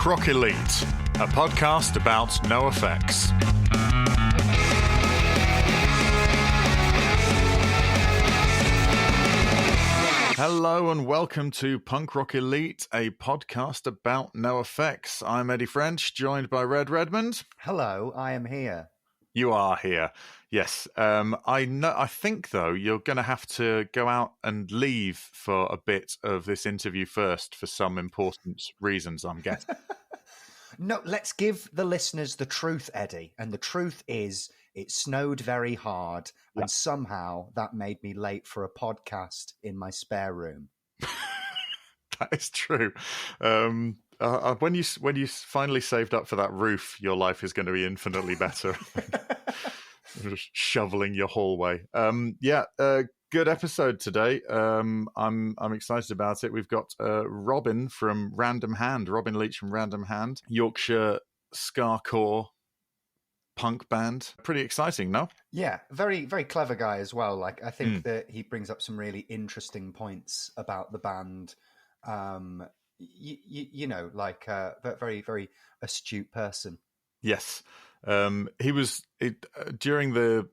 Punk Rock Elite, a podcast about NoFX. Hello and welcome to Punk Rock Elite, a podcast about NoFX. I'm Eddie French, joined by Red Redmond. Hello, I am here. You are here, yes. I think, though, you're going to have to go out and leave for a bit of this interview first for some important reasons, I'm guessing. No, let's give the listeners the truth, Eddie. And the truth is, it snowed very hard, and somehow that made me late for a podcast in my spare room. That is true. When you finally saved up for that roof, your life is going to be infinitely better. Just shoveling your hallway. Good episode today. I'm excited about it. We've got Robin from Random Hand, Robin Leitch from Random Hand, Yorkshire Skacore punk band. Pretty exciting, no? Yeah, very, very clever guy as well. Like, I think that he brings up some really interesting points about the band. Very, very astute person. Yes. He was during the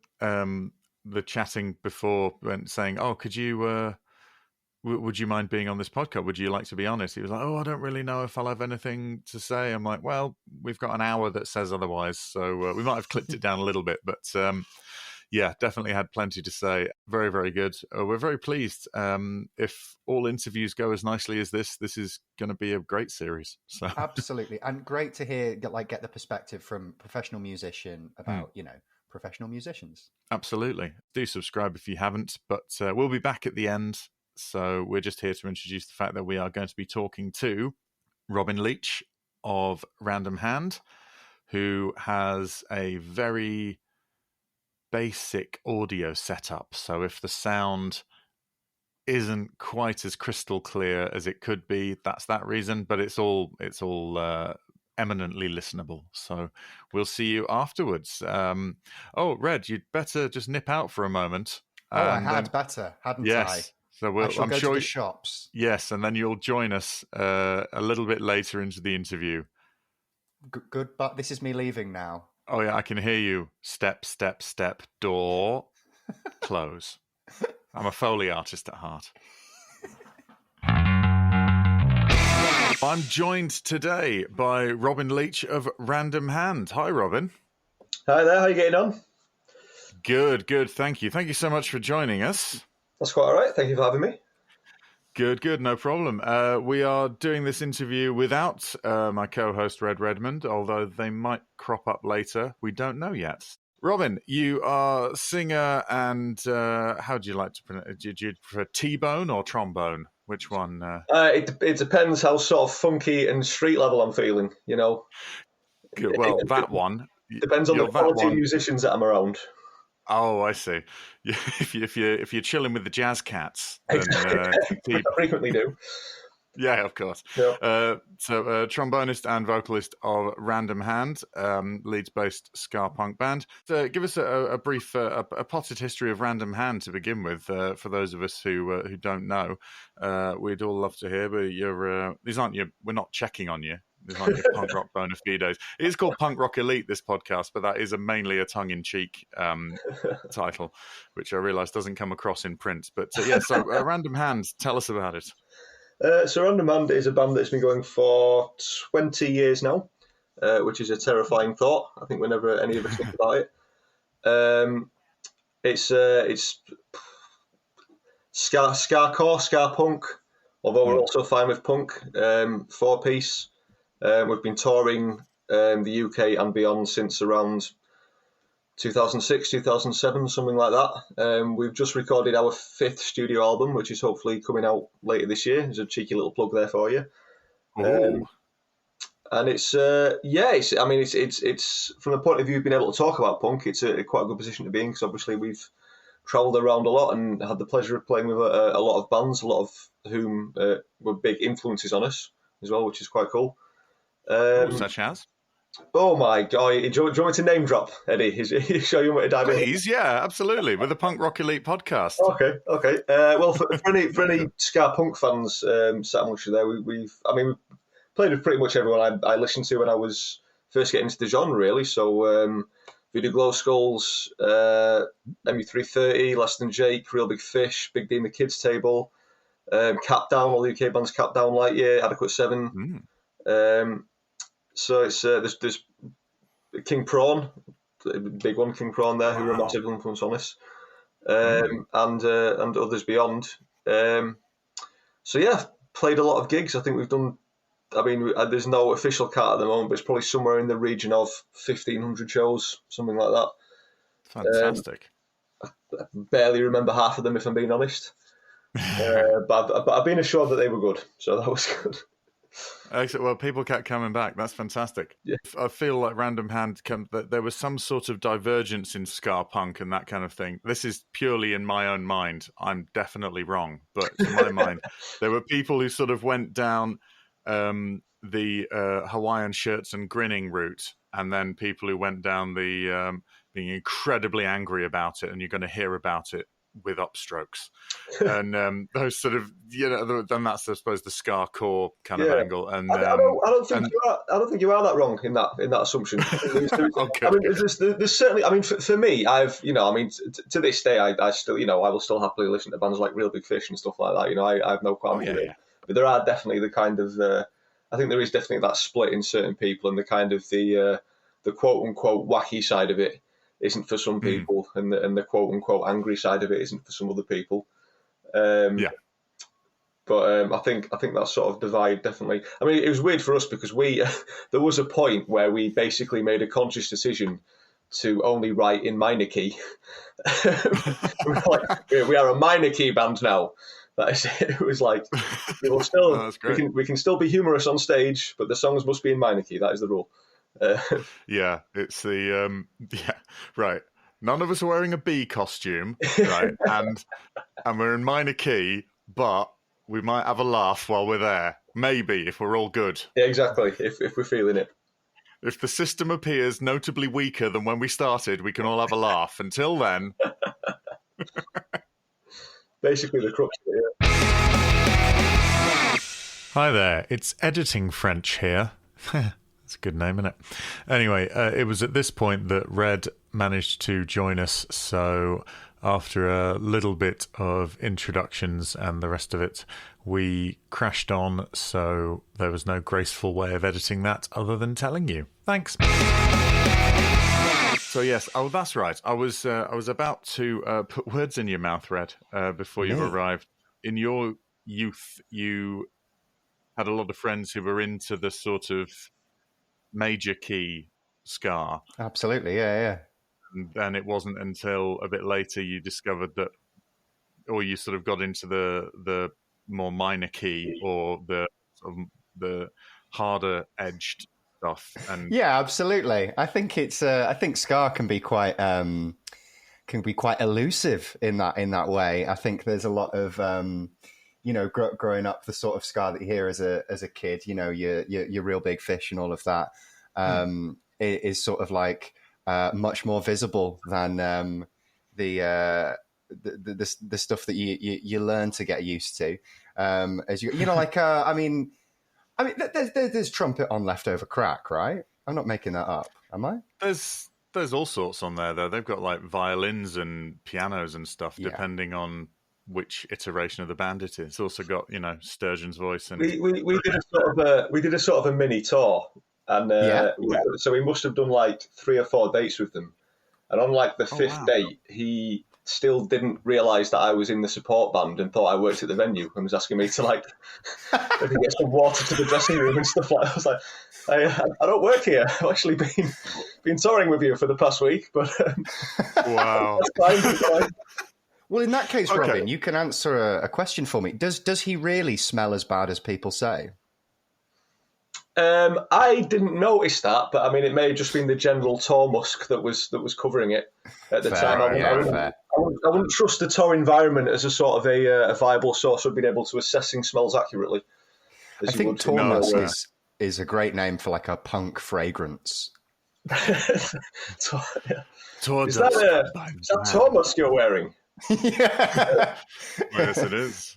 chatting before, saying, "Oh, could you? Would you mind being on this podcast? Would you like to be honest?" He was like, "Oh, I don't really know if I'll have anything to say." I'm like, "Well, we've got an hour that says otherwise, so we might have clipped it down a little bit, but yeah, definitely had plenty to say. Very, very good. We're very pleased. If all interviews go as nicely as this is going to be a great series." So absolutely, and great to hear get the perspective from a professional musician about professional musicians. Absolutely. Do subscribe if you haven't, but we'll be back at the end. So we're just here to introduce the fact that we are going to be talking to Robin Leitch of Random Hand, who has a very basic audio setup. So if the sound isn't quite as crystal clear as it could be, that's that reason, but it's all eminently listenable. So we'll see you afterwards. Red, you'd better just nip out for a moment. I had better, hadn't I? So I shall I'm go sure to the shops. Yes, and then you'll join us a little bit later into the interview. Good, but this is me leaving now. Oh yeah, I can hear you. Step, step, step, door, close. I'm a Foley artist at heart. I'm joined today by Robin Leitch of Random Hand. Hi, Robin. Hi there, how are you getting on? Good. Thank you. Thank you so much for joining us. That's quite all right. Thank you for having me. Good. No problem. We are doing this interview without my co-host, Red Redmond, although they might crop up later. We don't know yet. Robin, you are singer and how do you like to pronounce it? Do you prefer T-bone or trombone? Which one? It depends how sort of funky and street level I'm feeling, you know. Good. Well, that one. Depends on the quality of musicians that I'm around. Oh, I see. If you're chilling with the jazz cats, then I frequently do. Yeah, of course. Yeah. Trombonist and vocalist of Random Hand, Leeds-based ska punk band. So give us a brief, a potted history of Random Hand to begin with, for those of us who don't know. We'd all love to hear, but we're not checking on you. These aren't your punk rock bona fides. It is called Punk Rock Elite, this podcast, but that is mainly a tongue-in-cheek title, which I realise doesn't come across in print. But Random Hand, tell us about it. So Random Hand is a band that's been going for 20 years now, which is a terrifying thought. I think whenever any of us think about it. It's Skacore, ska punk, although we're also fine with punk, 4-piece. We've been touring the UK and beyond since around 2006, 2007, something like that. We've just recorded our 5th studio album, which is hopefully coming out later this year. There's a cheeky little plug there for you. And it's from the point of view of being able to talk about punk, it's quite a good position to be in, because obviously we've travelled around a lot and had the pleasure of playing with a lot of bands, a lot of whom were big influences on us as well, which is quite cool. Such as? Oh my God! Do you want me to name drop, Eddie? Show you what to dive in? Please, yeah, absolutely. With the Punk Rock Elite podcast. Okay. Well, for any ska punk fans sat amongst you there, we've played with pretty much everyone I listened to when I was first getting into the genre, really. So Voodoo Glow Skulls, MU330, Less Than Jake, Real Big Fish, Big D and the Kids Table, Cap Down, all the UK bands, Cap Down, Lightyear, Adequate 7. So it's there's King Prawn, big one, King Prawn there, who were a massive influence on us, and others beyond. So yeah, played a lot of gigs. I think we've done. I mean, there's no official count at the moment, but it's probably somewhere in the region of 1,500 shows, something like that. Fantastic. I barely remember half of them, if I'm being honest. But I've been assured that they were good, so that was good. Excellent. Well, people kept coming back. That's fantastic. Yeah. I feel like Random Hand that there was some sort of divergence in ska punk and that kind of thing. This is purely in my own mind. I'm definitely wrong, but in my mind, there were people who sort of went down the Hawaiian shirts and grinning route, and then people who went down the being incredibly angry about it, and you're going to hear about it with upstrokes, and those sort of, then that's, I suppose, the Skacore kind of angle. And I don't think you are that wrong in that assumption. I mean, there's certainly. I mean, for me, to this day, I still, I will still happily listen to bands like Real Big Fish and stuff like that. I have no qualms with it. But there are definitely the kind of, I think there is definitely that split in certain people, and the kind of the quote unquote wacky side of it isn't for some people, and the quote unquote angry side of it isn't for some other people. But I think that sort of divide definitely. I mean, it was weird for us because there was a point where we basically made a conscious decision to only write in minor key. We are a minor key band now. That is it. It was like we can still be humorous on stage, but the songs must be in minor key. That is the rule. It's the right. None of us are wearing a bee costume, right? and we're in minor key, but we might have a laugh while we're there. Maybe if we're all good. Yeah, exactly. If we're feeling it. If the system appears notably weaker than when we started, we can all have a laugh. Until then. Basically the crux of it, Hi there, it's Editing French here. That's a good name, isn't it? Anyway, it was at this point that Red managed to join us, so after a little bit of introductions and the rest of it, we crashed on, so there was no graceful way of editing that other than telling you. Thanks. So yes, that's right. I was about to put words in your mouth, Red, before you arrived. In your youth, you had a lot of friends who were into the sort of major key ska. Absolutely, yeah. And then it wasn't until a bit later you discovered that, or you sort of got into the more minor key or the harder edged stuff. And yeah, absolutely. I think it's I think ska can be quite elusive in that way. I think there's a lot of growing up, the sort of ska that you hear as a kid, your Real Big Fish and all of that is sort of like much more visible than the stuff that you learn to get used to as there's trumpet on Leftover Crack, right? I'm not making that up, am I? There's all sorts on there though. They've got like violins and pianos and stuff depending on which iteration of the band it is. It's also got Sturgeon's voice and we did a sort of a mini tour, and so we must have done like 3 or 4 dates with them, and on like the 5th date he still didn't realise that I was in the support band and thought I worked at the venue and was asking me to like maybe get some water to the dressing room and stuff like that. I was like, I don't work here. I've actually been touring with you for the past week, but wow. That's fine. Well, in that case, Robin, you can answer a question for me. Does he really smell as bad as people say? I didn't notice that, but I mean, it may have just been the general tour musk that was covering it at the time. I wouldn't trust the tour environment as a sort of a viable source of being able to assessing smells accurately. I think tour musk is a great name for like a punk fragrance. Is that tour musk you're wearing? Yeah. Yes, it is.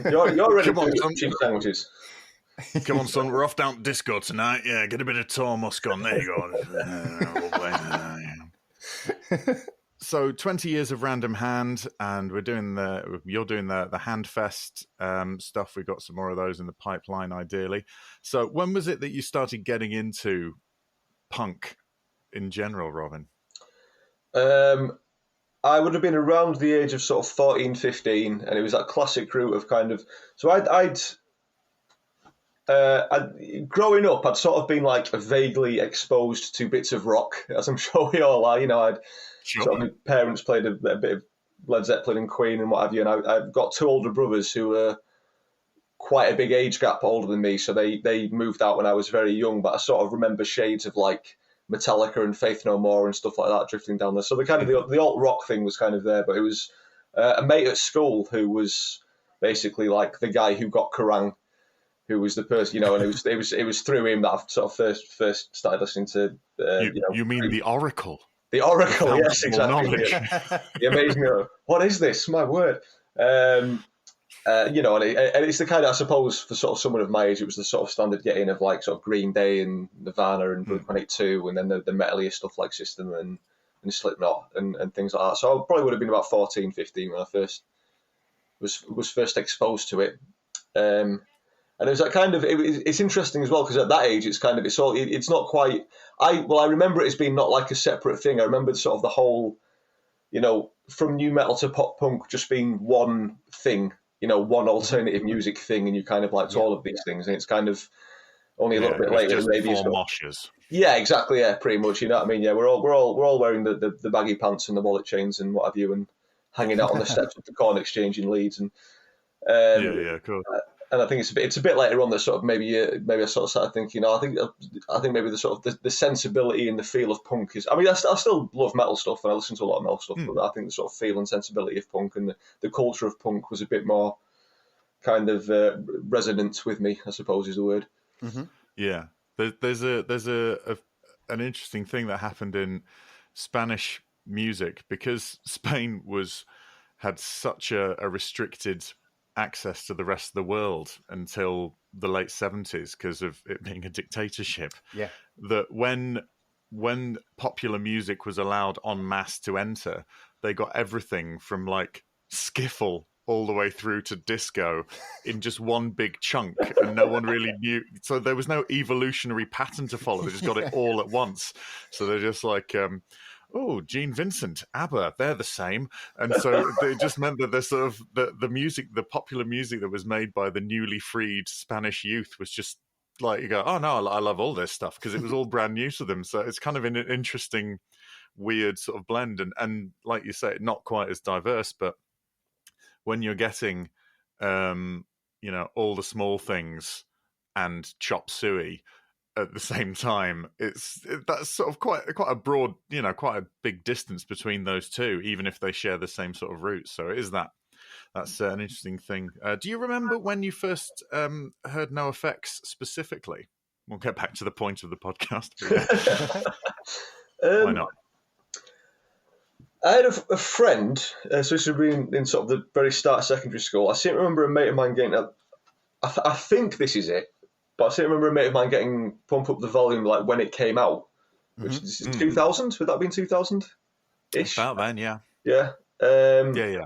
You're ready for some cheap sandwiches. Come on, son, we're off down to disco tonight. Yeah, get a bit of Tor Musk on. There you go. So 20 years of Random Hand, and you're doing the Handfest stuff. We've got some more of those in the pipeline, ideally. So when was it that you started getting into punk in general, Robin? I would have been around the age of sort of 14, 15, and it was that classic route of kind of... So growing up, I'd sort of been like vaguely exposed to bits of rock, as I'm sure we all are. You know, sort of my parents played a bit of Led Zeppelin and Queen and what have you, and I've got two older brothers who were quite a big age gap older than me, so they moved out when I was very young, but I sort of remember shades of like Metallica and Faith No More and stuff like that drifting down there. So the kind of the alt rock thing was kind of there, but it was a mate at school who was basically like the guy who got Kerrang, who was the person, you know, and it was through him that I sort of first started listening to. You mean the Oracle? The Oracle, yes, exactly. The amazing. What is this? My word. You know, and it's the kind of, I suppose, for sort of someone of my age, it was the sort of standard getting of like sort of Green Day and Nirvana and Blink-182, and then the metalier stuff like System and Slipknot and things like that. So I probably would have been about 14, 15 when I first was first exposed to it. And it was that kind of, it's interesting as well, because at that age, it's not quite, I remember it as being not like a separate thing. I remember sort of the whole, you know, from new metal to pop punk just being one thing, you know, one alternative music thing, and you kind of liked all of these things, and it's kind of only a little bit later. Just maybe four moshes. Yeah, exactly. Yeah, pretty much. You know what I mean? Yeah, we're all wearing the baggy pants and the wallet chains and what have you, and hanging out on the steps of the Corn Exchange in Leeds, and cool. And I think it's a bit later on that sort of maybe I sort of started thinking, I think maybe the sort of the sensibility and the feel of punk is. I mean, I still love metal stuff and I listen to a lot of metal stuff, but I think the sort of feel and sensibility of punk and the culture of punk was a bit more kind of resonant with me, I suppose is the word. Mm-hmm. Yeah, there's an interesting thing that happened in Spanish music, because Spain had such a restricted access to the rest of the world until the late 70s because of it being a dictatorship. Yeah, that when popular music was allowed en masse to enter, they got everything from like skiffle all the way through to disco in just one big chunk, and no one really knew. So there was no evolutionary pattern to follow. They just got it all at once. So they're just like, Gene Vincent, ABBA, they're the same. And so it just meant that the sort of the music, the popular music that was made by the newly freed Spanish youth was just like, you go, oh no, I love all this stuff, because it was all brand new to them. So it's kind of an interesting, weird sort of blend. And like you say, not quite as diverse, but when you're getting, all the small things and chop suey at the same time, that's sort of quite a broad, quite a big distance between those two, even if they share the same sort of roots. So it is that's an interesting thing. Do you remember when you first heard NoFX specifically? We'll get back to the point of the podcast. Why not? I had a friend, so this would be in sort of the very start of secondary school. I seem to remember a mate of mine getting, I think this is it, but I seem to remember a mate of mine getting Pump Up the Volume like when it came out, which is 2000. Would that have been 2000-ish? About then, yeah. Yeah. Yeah.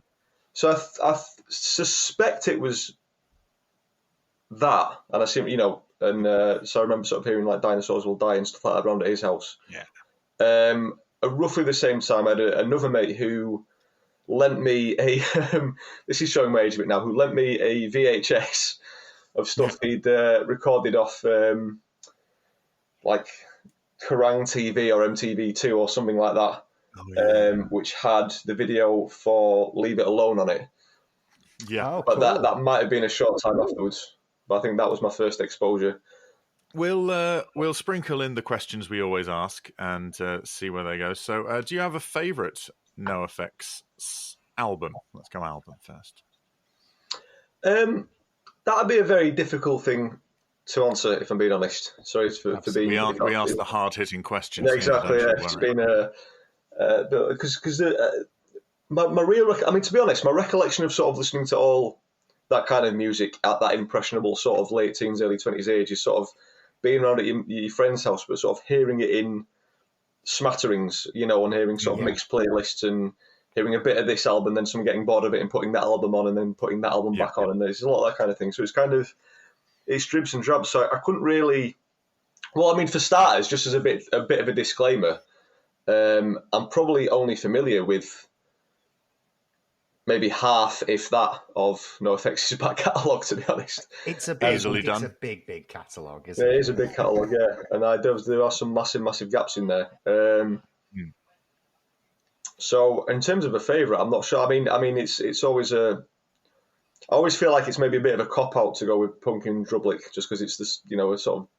So I suspect it was that, and I seem, so I remember sort of hearing like Dinosaurs Will Die and stuff like that around at his house. Yeah. At roughly the same time, I had another mate who lent me a, this is showing my age a bit now, who lent me a VHS of stuff he'd recorded off like Kerrang TV or MTV2 or something like that, which had the video for Leave It Alone on it. Yeah. But that might have been a short time afterwards, but I think that was my first exposure. We'll sprinkle in the questions we always ask and see where they go. So, do you have a favourite NoFX album? Let's go album first. That'd be a very difficult thing to answer, if I'm being honest. Sorry for being. We ask the hard-hitting questions. Yeah, exactly. Yeah, it's been because my real. I mean, to be honest, my recollection of sort of listening to all that kind of music at that impressionable sort of late teens, early 20s age is sort of being around at your friend's house, but sort of hearing it in smatterings, you know, and hearing sort of mixed playlists and hearing a bit of this album, then someone getting bored of it and putting that album on and then putting that album back on. And there's a lot of that kind of thing. So it's dribs and drabs. So I couldn't really, well, I mean, for starters, just as a bit of a disclaimer, I'm probably only familiar with maybe half, if that, of NoFX's back catalogue, to be honest. It's a big catalogue, isn't it? It is a big catalogue, yeah. And there are some massive gaps in there. So in terms of a favourite, I'm not sure. I mean, it's always I always feel like it's maybe a bit of a cop out to go with Punk and Drublic, just because it's this, you know, a sort of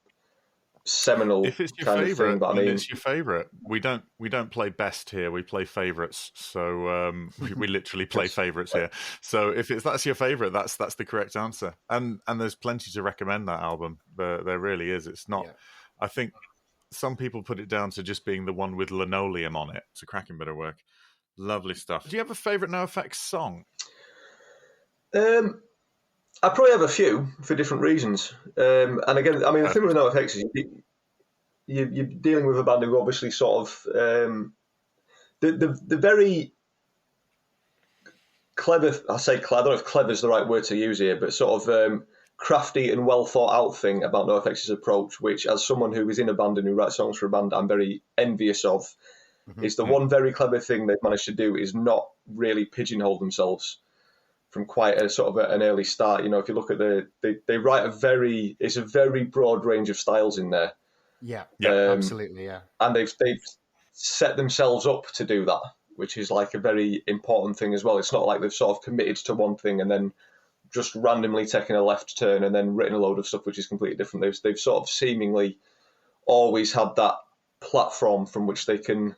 seminal if it's your kind favorite, of thing. But I mean, it's your favorite. We don't play best here. We play favorites. So we literally play favorites here. So if that's your favorite, that's the correct answer. And there's plenty to recommend that album. There really is. It's not. Yeah. I think some people put it down to just being the one with linoleum on it. It's a cracking bit of work. Lovely stuff. Do you have a favorite NoFX song? I probably have a few for different reasons. And again, I mean, the thing with NoFX is you're dealing with a band who obviously sort of the very clever. I say clever. I don't know if clever is the right word to use here, but sort of crafty and well thought out thing about NoFX's approach, which, as someone who is in a band and who writes songs for a band, I'm very envious of. Is the one very clever thing they've managed to do is not really pigeonhole themselves from quite a sort of an early start. You know, if you look at they write it's a very broad range of styles in there. Yeah, absolutely, yeah. And they've set themselves up to do that, which is like a very important thing as well. It's not like they've sort of committed to one thing and then just randomly taken a left turn and then written a load of stuff which is completely different. They've sort of seemingly always had that platform from which they can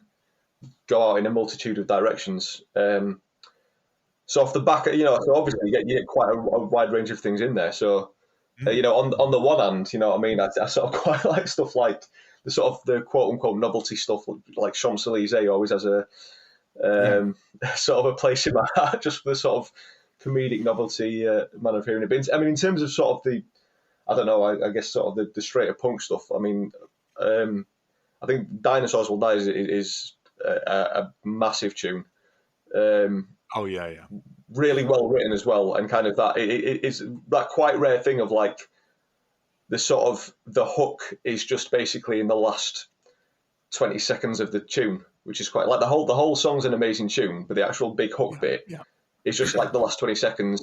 go out in a multitude of directions. So off the back, you know, so obviously you get quite a wide range of things in there. So, you know, on the one hand, you know what I mean, I sort of quite like stuff like the quote unquote novelty stuff, like Champs-Élysées always has a sort of a place in my heart, just for the sort of comedic novelty manner of hearing it. But I mean, in terms of sort of I guess sort of the straighter punk stuff, I mean, I think Dinosaurs Will Die is a massive tune. Oh yeah. Really well written as well, and kind of that it's that quite rare thing of like the sort of the hook is just basically in the last 20 seconds of the tune, which is quite like the whole song's an amazing tune, but the actual big hook bit is just like the last 20 seconds,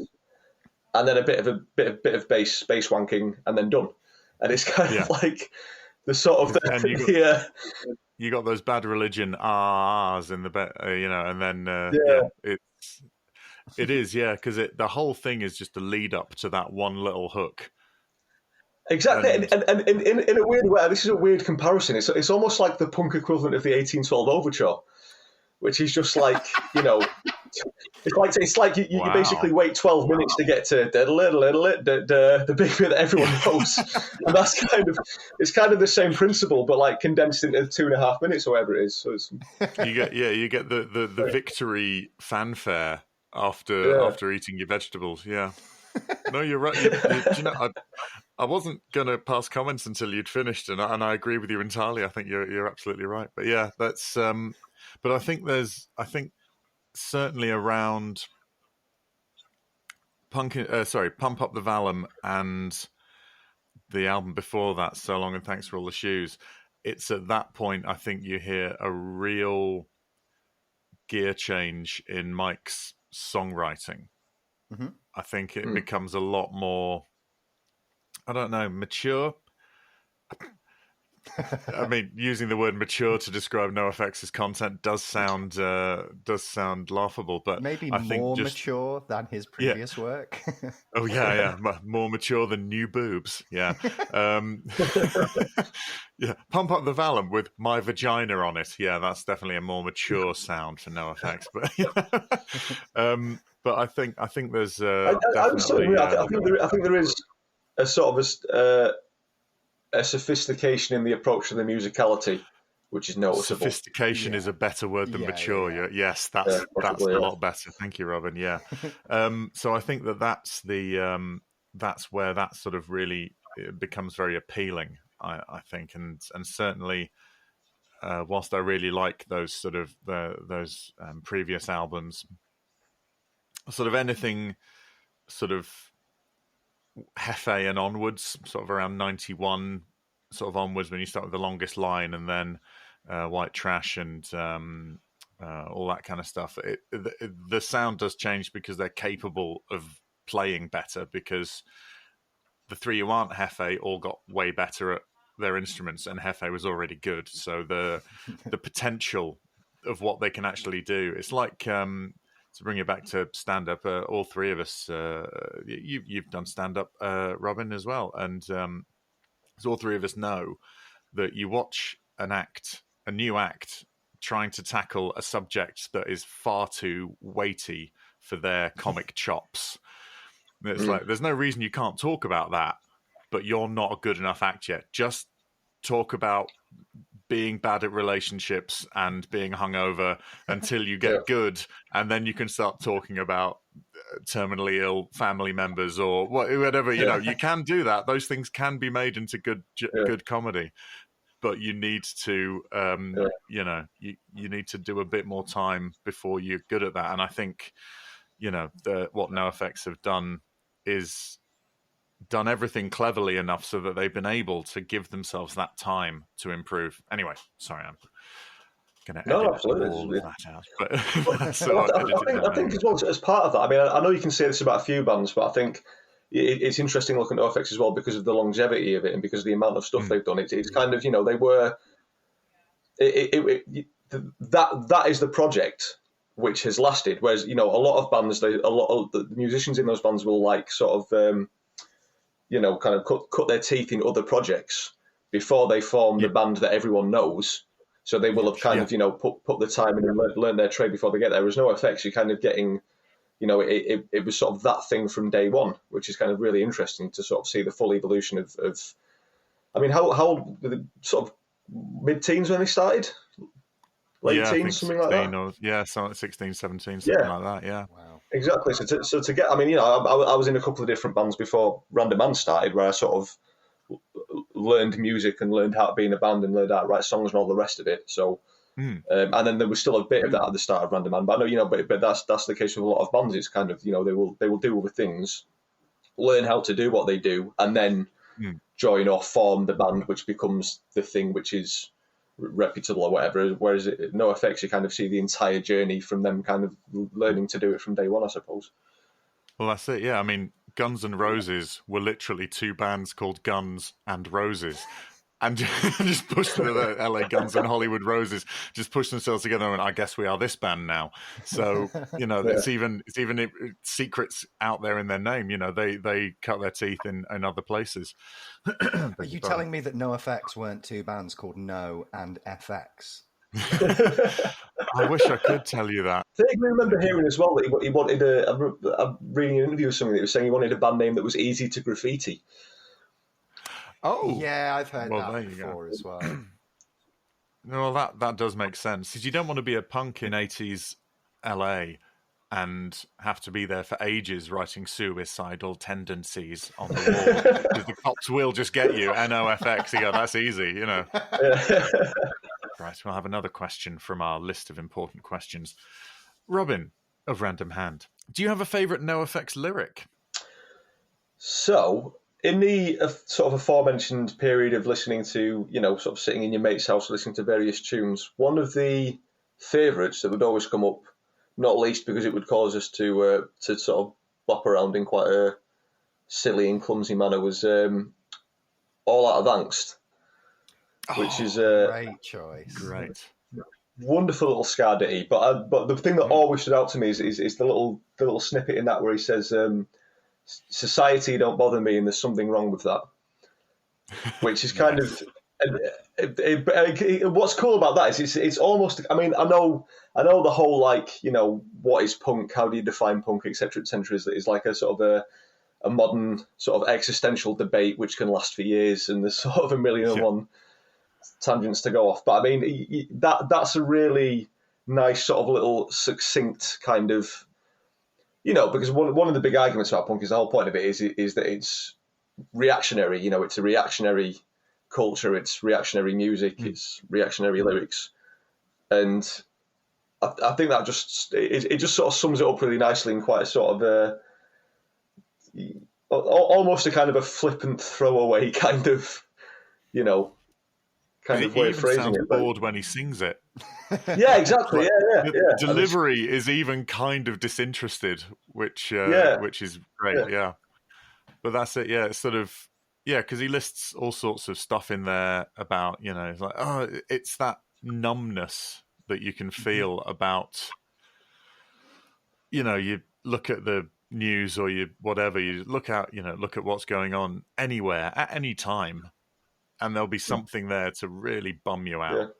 and then a bit of bass wanking, and then done, and it's kind of like the sort of you got those Bad Religion ahs in the you know, and then it is because the whole thing is just a lead up to that one little hook. Exactly, and in a weird way, this is a weird comparison. It's almost like the punk equivalent of the 1812 Overture, which is just like, you know, it's like you basically wait 12 minutes to get to the big bit that everyone knows, and it's kind of the same principle, but like condensed into 2.5 minutes or whatever it is. So you get the victory fanfare after eating your vegetables. Yeah, no, you're right. You know, I wasn't going to pass comments until you'd finished, and I agree with you entirely. I think you're absolutely right. But yeah, that's. But I think certainly around Pump Up the Vallum and the album before that, So Long and Thanks for All the Shoes, it's at that point I think you hear a real gear change in Mike's songwriting. I think it becomes a lot more, I don't know, mature. I mean, using the word mature to describe NoFX's content does sound laughable, but maybe I think more mature than his previous work. Oh yeah, more mature than new boobs. Yeah, yeah. Pump Up the Vallum with My Vagina on it. Yeah, that's definitely a more mature sound for NoFX. But I think there's definitely. I think there is a sort of a sophistication in the approach to the musicality, which is noticeable. Sophistication is a better word than mature. Yeah. Yes, that's a lot better. Thank you, Robin. Yeah. So I think that's where that sort of really becomes very appealing. I think, and certainly, whilst I really like those sort of those previous albums, sort of anything sort of Hefe and onwards, sort of around 91, sort of onwards, when you start with The Longest Line and then White Trash and all that kind of stuff. The sound does change because they're capable of playing better, because the three who aren't Hefe all got way better at their instruments, and Hefe was already good. So the potential of what they can actually do, it's like to bring it back to stand up. All three of us, you've done stand up, Robin, as well, and so all three of us know that you watch a new act, trying to tackle a subject that is far too weighty for their comic chops. It's like, there's no reason you can't talk about that, but you're not a good enough act yet. Just talk about being bad at relationships and being hungover until you get good, and then you can start talking about terminally ill family members or whatever. You can do that. Those things can be made into good comedy, but you need to you need to do a bit more time before you're good at that. And I think what NoFX have done is done everything cleverly enough so that they've been able to give themselves that time to improve. Anyway, sorry, I'm going to edit all of that out. But I think as well, as part of that, I mean, I know you can say this about a few bands, but I think it's interesting looking at NoFX as well because of the longevity of it and because of the amount of stuff they've done. It's kind of, they were... that is the project which has lasted, whereas, a lot of bands, a lot of the musicians in those bands will sort of... kind of cut their teeth in other projects before they form the band that everyone knows. So they will have kind of, put the time in and learn their trade before they get there. Whereas NoFX, you're kind of getting, it was sort of that thing from day one, which is kind of really interesting to sort of see the full evolution of I mean, how sort of mid-teens when they started? Late teens, something like that? Something like 16, 17, something like that, yeah. Wow. Exactly. So to get, I mean, I was in a couple of different bands before Random Hand started, where I sort of learned music and learned how to be in a band and learned how to write songs and all the rest of it. So, and then there was still a bit of that at the start of Random Hand. But I know, but that's the case with a lot of bands. It's kind of, they will do other things, learn how to do what they do, and then join or form the band, which becomes the thing which is reputable or whatever. Whereas NoFX, you kind of see the entire journey from them kind of learning to do it from day one, I suppose. Well, that's it. Yeah, I mean, Guns N' Roses were literally two bands called Guns and Roses, and just pushed the LA Guns and Hollywood Roses, just pushed themselves together. And I guess we are this band now. So it's even secrets out there in their name. They cut their teeth in other places. Are you telling me that NoFX weren't two bands called No and FX? I wish I could tell you that. I think I remember hearing as well that he wanted I'm reading an interview with something that was saying he wanted a band name that was easy to graffiti. Oh, yeah, I've heard that before as well. No, that does make sense, because you don't want to be a punk in 80s LA and have to be there for ages writing suicidal tendencies on the wall, because the cops will just get you. NoFX, you go, that's easy, Right, we'll have another question from our list of important questions. Robin of Random Hand, do you have a favourite NoFX lyric? So, in the sort of aforementioned period of listening to, sort of sitting in your mate's house listening to various tunes, one of the favourites that would always come up, not least because it would cause us to sort of bop around in quite a silly and clumsy manner, was All Out of Angst, which is a great choice. Great. Wonderful little ska ditty. But the thing that always stood out to me is the little snippet in that where he says, society don't bother me and there's something wrong with that, which is kind of what's cool about that is it's almost, I mean, I know the whole what is punk, how do you define punk, etc., is like a sort of a modern sort of existential debate which can last for years, and there's sort of a million and one tangents to go off. But I mean, that's a really nice sort of little succinct kind of, because one of the big arguments about punk is the whole point of it is that it's reactionary. It's a reactionary culture. It's reactionary music. It's reactionary lyrics, and I think that it just sort of sums it up really nicely in quite a sort of almost a kind of a flippant throwaway kind of, kind of way of phrasing sounds it. Bored when he sings it. Yeah, exactly. Like, The delivery is even kind of disinterested, which is great. Yeah. But that's it. Yeah, it's sort of because he lists all sorts of stuff in there about it's like it's that numbness that you can feel about you look at the news or you look at what's going on anywhere at any time, and there'll be something there to really bum you out.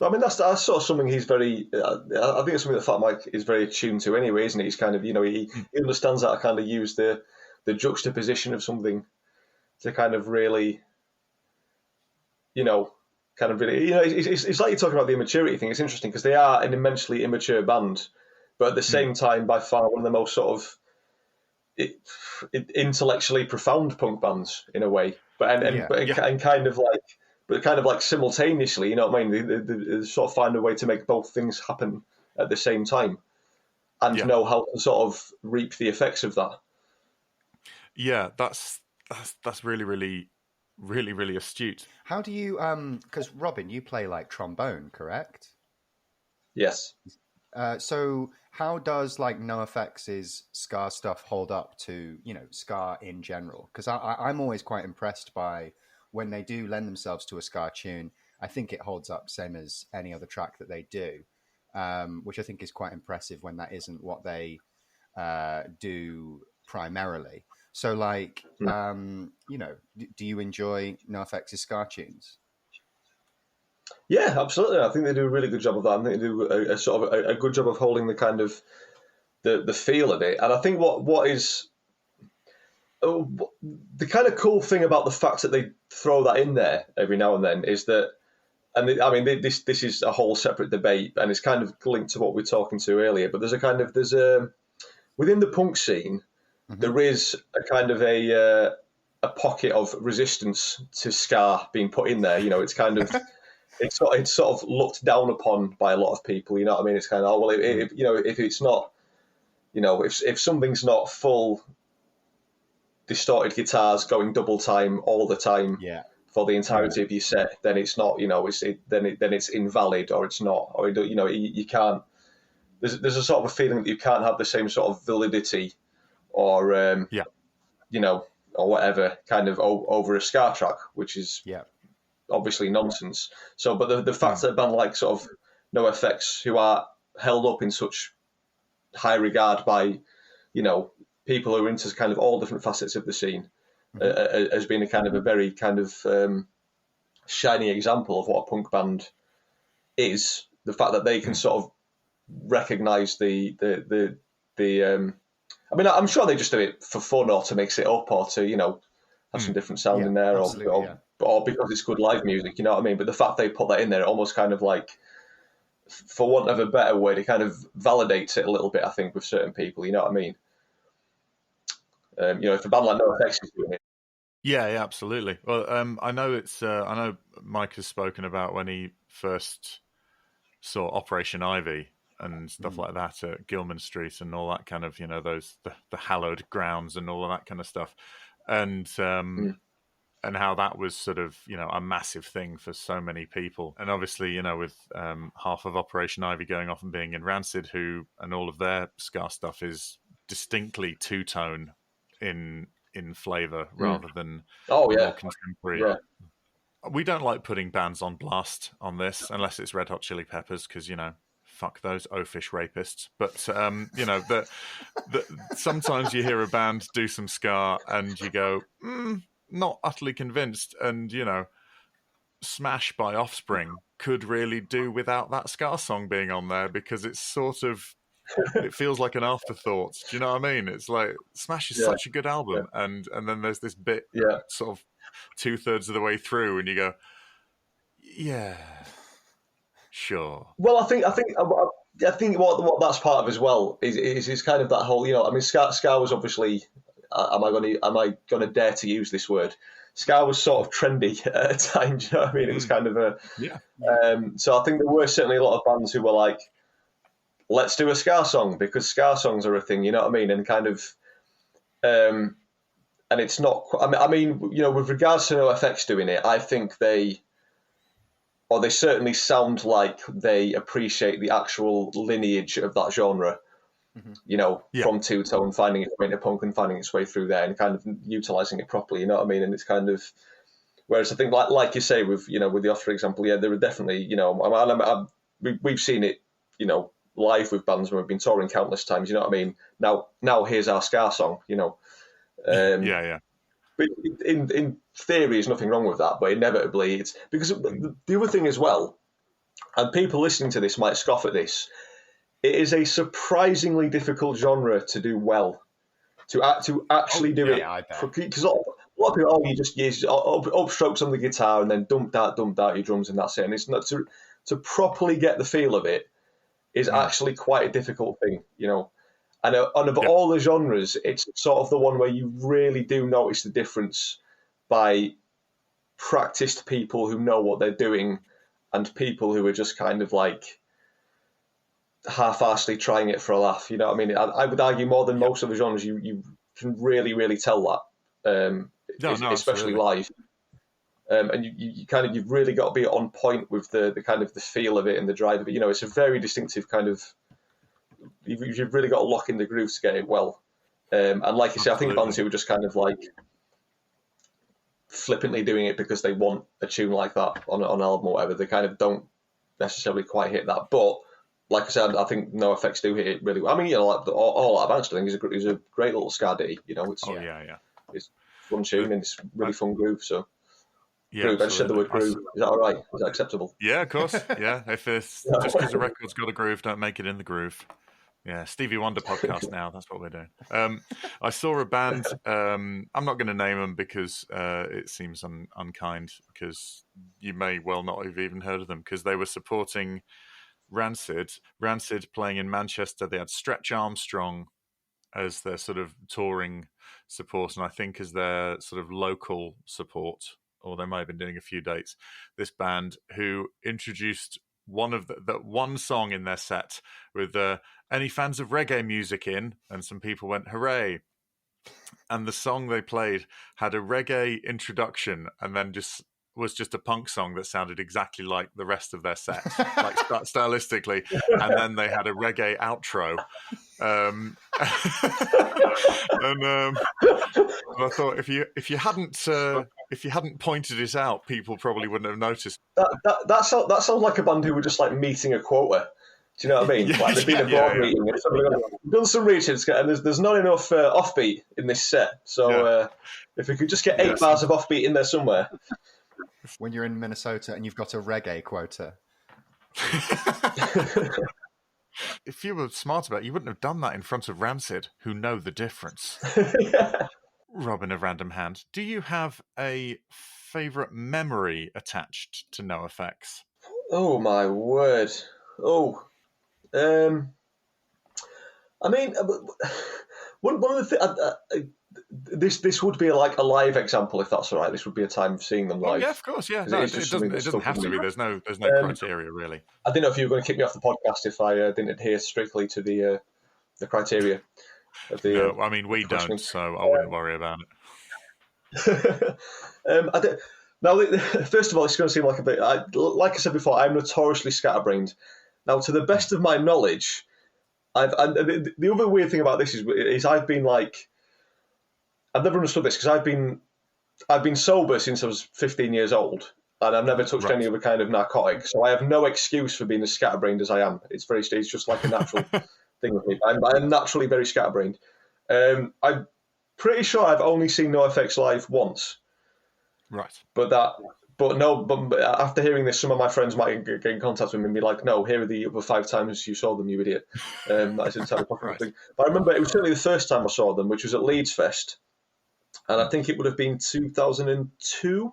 I mean, that's sort of something he's very. I think it's something that Fat Mike is very attuned to anyway, isn't it? He's kind of, he understands how to kind of use the juxtaposition of something to kind of really, it's like you're talking about the immaturity thing. It's interesting because they are an immensely immature band, but at the same time, by far one of the most sort of intellectually profound punk bands in a way. And kind of like simultaneously, you know what I mean? They sort of find a way to make both things happen at the same time, and know how to sort of reap the effects of that. Yeah, that's really, really, really, really astute. How do you because Robin, you play like trombone, correct? Yes. So how does like NoFX's ska stuff hold up to ska in general? Because I'm always quite impressed by when they do lend themselves to a ska tune. I think it holds up same as any other track that they do, which I think is quite impressive when that isn't what they do primarily. So like, do you enjoy NoFX's ska tunes? Yeah, absolutely. I think they do a really good job of that. I think they do a sort of a good job of holding the kind of the feel of it. And I think what is the kind of cool thing about the fact that they throw that in there every now and then is that, this is a whole separate debate, and it's kind of linked to what we were talking to earlier. But there's a within the punk scene, there is a kind of a pocket of resistance to ska being put in there. It's kind of it's sort of looked down upon by a lot of people. You know what I mean? It's kind of if it's not, if something's not full distorted guitars going double time all the time for the entirety of your set, then it's not, then it's invalid, or it's not, or you can't. There's a sort of a feeling that you can't have the same sort of validity, or or whatever kind of over a ska track, which is obviously nonsense. So, but the fact that a band like sort of NoFX, who are held up in such high regard by people who are into kind of all different facets of the scene, has been a kind of a very kind of shining example of what a punk band is. The fact that they can sort of recognise the I'm sure they just do it for fun, or to mix it up, or to have some different sound in there, or because it's good live music. You know what I mean? But the fact they put that in there, it almost kind of like, for want of a better word, it kind of validates it a little bit, I think, with certain people. You know what I mean? If a band like NoFX is doing it. Yeah, absolutely. Well, I know I know Mike has spoken about when he first saw Operation Ivy and stuff like that at Gilman Street and all that kind of, those the hallowed grounds and all of that kind of stuff, and how that was sort of a massive thing for so many people. And obviously, with half of Operation Ivy going off and being in Rancid, and all of their ska stuff is distinctly two-tone in flavour rather than more contemporary. Yeah. We don't like putting bands on blast on this unless it's Red Hot Chili Peppers, because fuck those oafish rapists. But sometimes you hear a band do some ska and you go, not utterly convinced, and Smash by Offspring could really do without that ska song being on there, because it's sort of, it feels like an afterthought. Do you know what I mean? It's like Smash is such a good album, and then there's this bit sort of 2/3 of the way through, and you go, Yeah, sure. Well, I think what that's part of as well is kind of that whole, I mean, ska was obviously. Am I gonna dare to use this word? Ska was sort of trendy at a time. Do you know what I mean? It was kind of a yeah. So I think there were certainly a lot of bands who were like, let's do a ska song because ska songs are a thing. You know what I mean? And kind of, and it's not. I mean, with regards to NoFX doing it, I think they certainly sound like they appreciate the actual lineage of that genre. From two-tone, finding its way into punk and finding its way through there and kind of utilising it properly, you know what I mean? And it's kind of, whereas I think, like you say, with the Offer example, there are definitely, we've seen it, live with bands when we've been touring countless times, you know what I mean? Now here's our ska song, Yeah. But in theory, there's nothing wrong with that, but inevitably it's, because the other thing as well, and people listening to this might scoff at this, it is a surprisingly difficult genre to do well, to actually do it. Because a lot of people, you just use upstrokes on the guitar and then dump out your drums and that's it. And it's not to properly get the feel of it is actually quite a difficult thing, And of all the genres, it's sort of the one where you really do notice the difference by practiced people who know what they're doing and people who are just kind of like half-assedly trying it for a laugh. You know what I mean? I would argue more than most of the genres, you can really, really tell that, especially live. And you've really got to be on point with the kind of the feel of it and the drive of it. It's a very distinctive kind of. You've really got to lock in the grooves to get it well. And like you say, I think bands who are just kind of like flippantly doing it because they want a tune like that on an album or whatever, they kind of don't necessarily quite hit that. But like I said, I think NoFX do hit it really well. I mean, like all that band thing is a great little ska ditty. It's it's fun tune and it's really fun groove. So groove. I just said the word groove. Is that all right? Is that acceptable? Yeah, of course. Yeah, if it's just because the record's got a groove, don't make it in the groove. Yeah, Stevie Wonder podcast now. That's what we're doing. I saw a band. I'm not going to name them because it seems unkind. Because you may well not have even heard of them because they were supporting Rancid playing in Manchester. They had Stretch Armstrong as their sort of touring support, and I think as their sort of local support, or they might have been doing a few dates. This band who introduced one of the one song in their set with any fans of reggae music in, and some people went hooray. And the song they played had a reggae introduction, and then was just a punk song that sounded exactly like the rest of their set, like stylistically. And then they had a reggae outro. And I thought if you hadn't pointed it out, people probably wouldn't have noticed. That sounds like a band who were just like meeting a quota. Do you know what I mean? Like they've been a board meeting and somebody done some research, and there's not enough offbeat in this set. So if we could just get 8 bars of offbeat in there somewhere. When you're in Minnesota and you've got a reggae quota. If you were smart about it, you wouldn't have done that in front of Rancid, who know the difference. Robin of Random Hand, do you have a favourite memory attached to NoFX? Oh my word! I mean, one of the things. This would be like a live example, if that's all right. This would be a time of seeing them live. Oh, yeah, of course, yeah. No, it doesn't have to be. There's no criteria, really. I didn't know if you were going to kick me off the podcast if I didn't adhere strictly to the criteria. No, I mean, we don't, so I wouldn't worry about it. Now, first of all, it's going to seem like a bit... like I said before, I'm notoriously scatterbrained. Now, to the best of my knowledge, the other weird thing about this is I've been like... I've never understood this because I've been sober since I was 15 years old, and I've never touched any other kind of narcotic, so I have no excuse for being as scatterbrained as I am. It's just like a natural thing with me. I'm naturally very scatterbrained. I'm pretty sure I've only seen NoFX live once. Right. But after hearing this, some of my friends might get in contact with me and be like, "No, here are the other 5 times you saw them, you idiot." That is entirely possible thing. But I remember it was certainly the first time I saw them, which was at Leeds Fest, and I think it would have been 2002,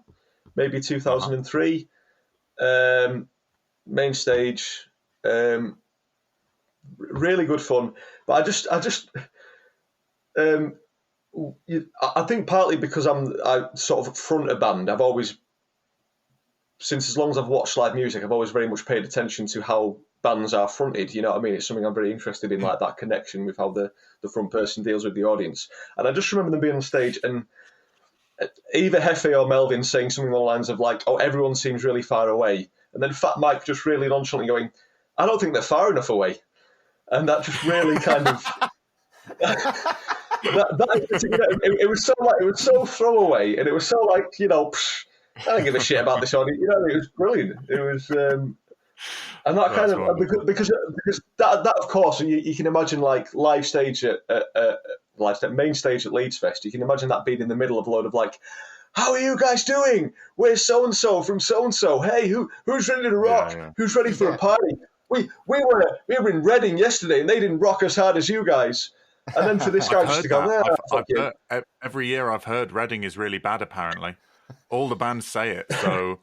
maybe 2003. Main stage, really good fun. But I think partly because I sort of front a band, I've always, since as long as I've watched live music, I've always very much paid attention to how bands are fronted. You know what I mean? It's something I'm very interested in, like that connection with how the front person deals with the audience. And I just remember them being on stage and either Hefe or Melvin saying something along the lines of like, "Oh, everyone seems really far away," and then Fat Mike just really nonchalantly going, "I don't think they're far enough away," and that just really kind of it was so throwaway, and it was so like, you know, I don't give a shit about this audience. You know, it was brilliant. It was. And that kind of because that of course you can imagine like live stage at main stage at Leeds Fest. You can imagine that being in the middle of a load of like, "How are you guys doing? We're so and so from so and so. Hey, who's ready to rock? Yeah. Who's ready for a party? We were in Reading yesterday and they didn't rock as hard as you guys." And then for this guy just to go, every year I've heard Reading is really bad. Apparently, all the bands say it. So.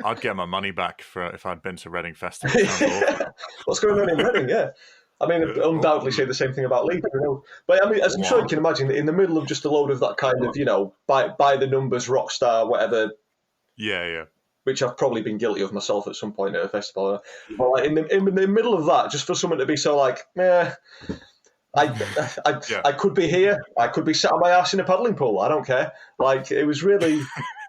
I'd get my money back for if I'd been to Reading Festival. What's going on in Reading? Yeah, I mean, undoubtedly say the same thing about Leeds. You know? But I mean, as I'm sure you can imagine, in the middle of just a load of that kind of, you know, by the numbers, rock star, whatever. Yeah. Which I've probably been guilty of myself at some point at a festival. But like in the middle of that, just for someone to be so like, I could be here, I could be sat on my ass in a paddling pool. I don't care. Like it was really,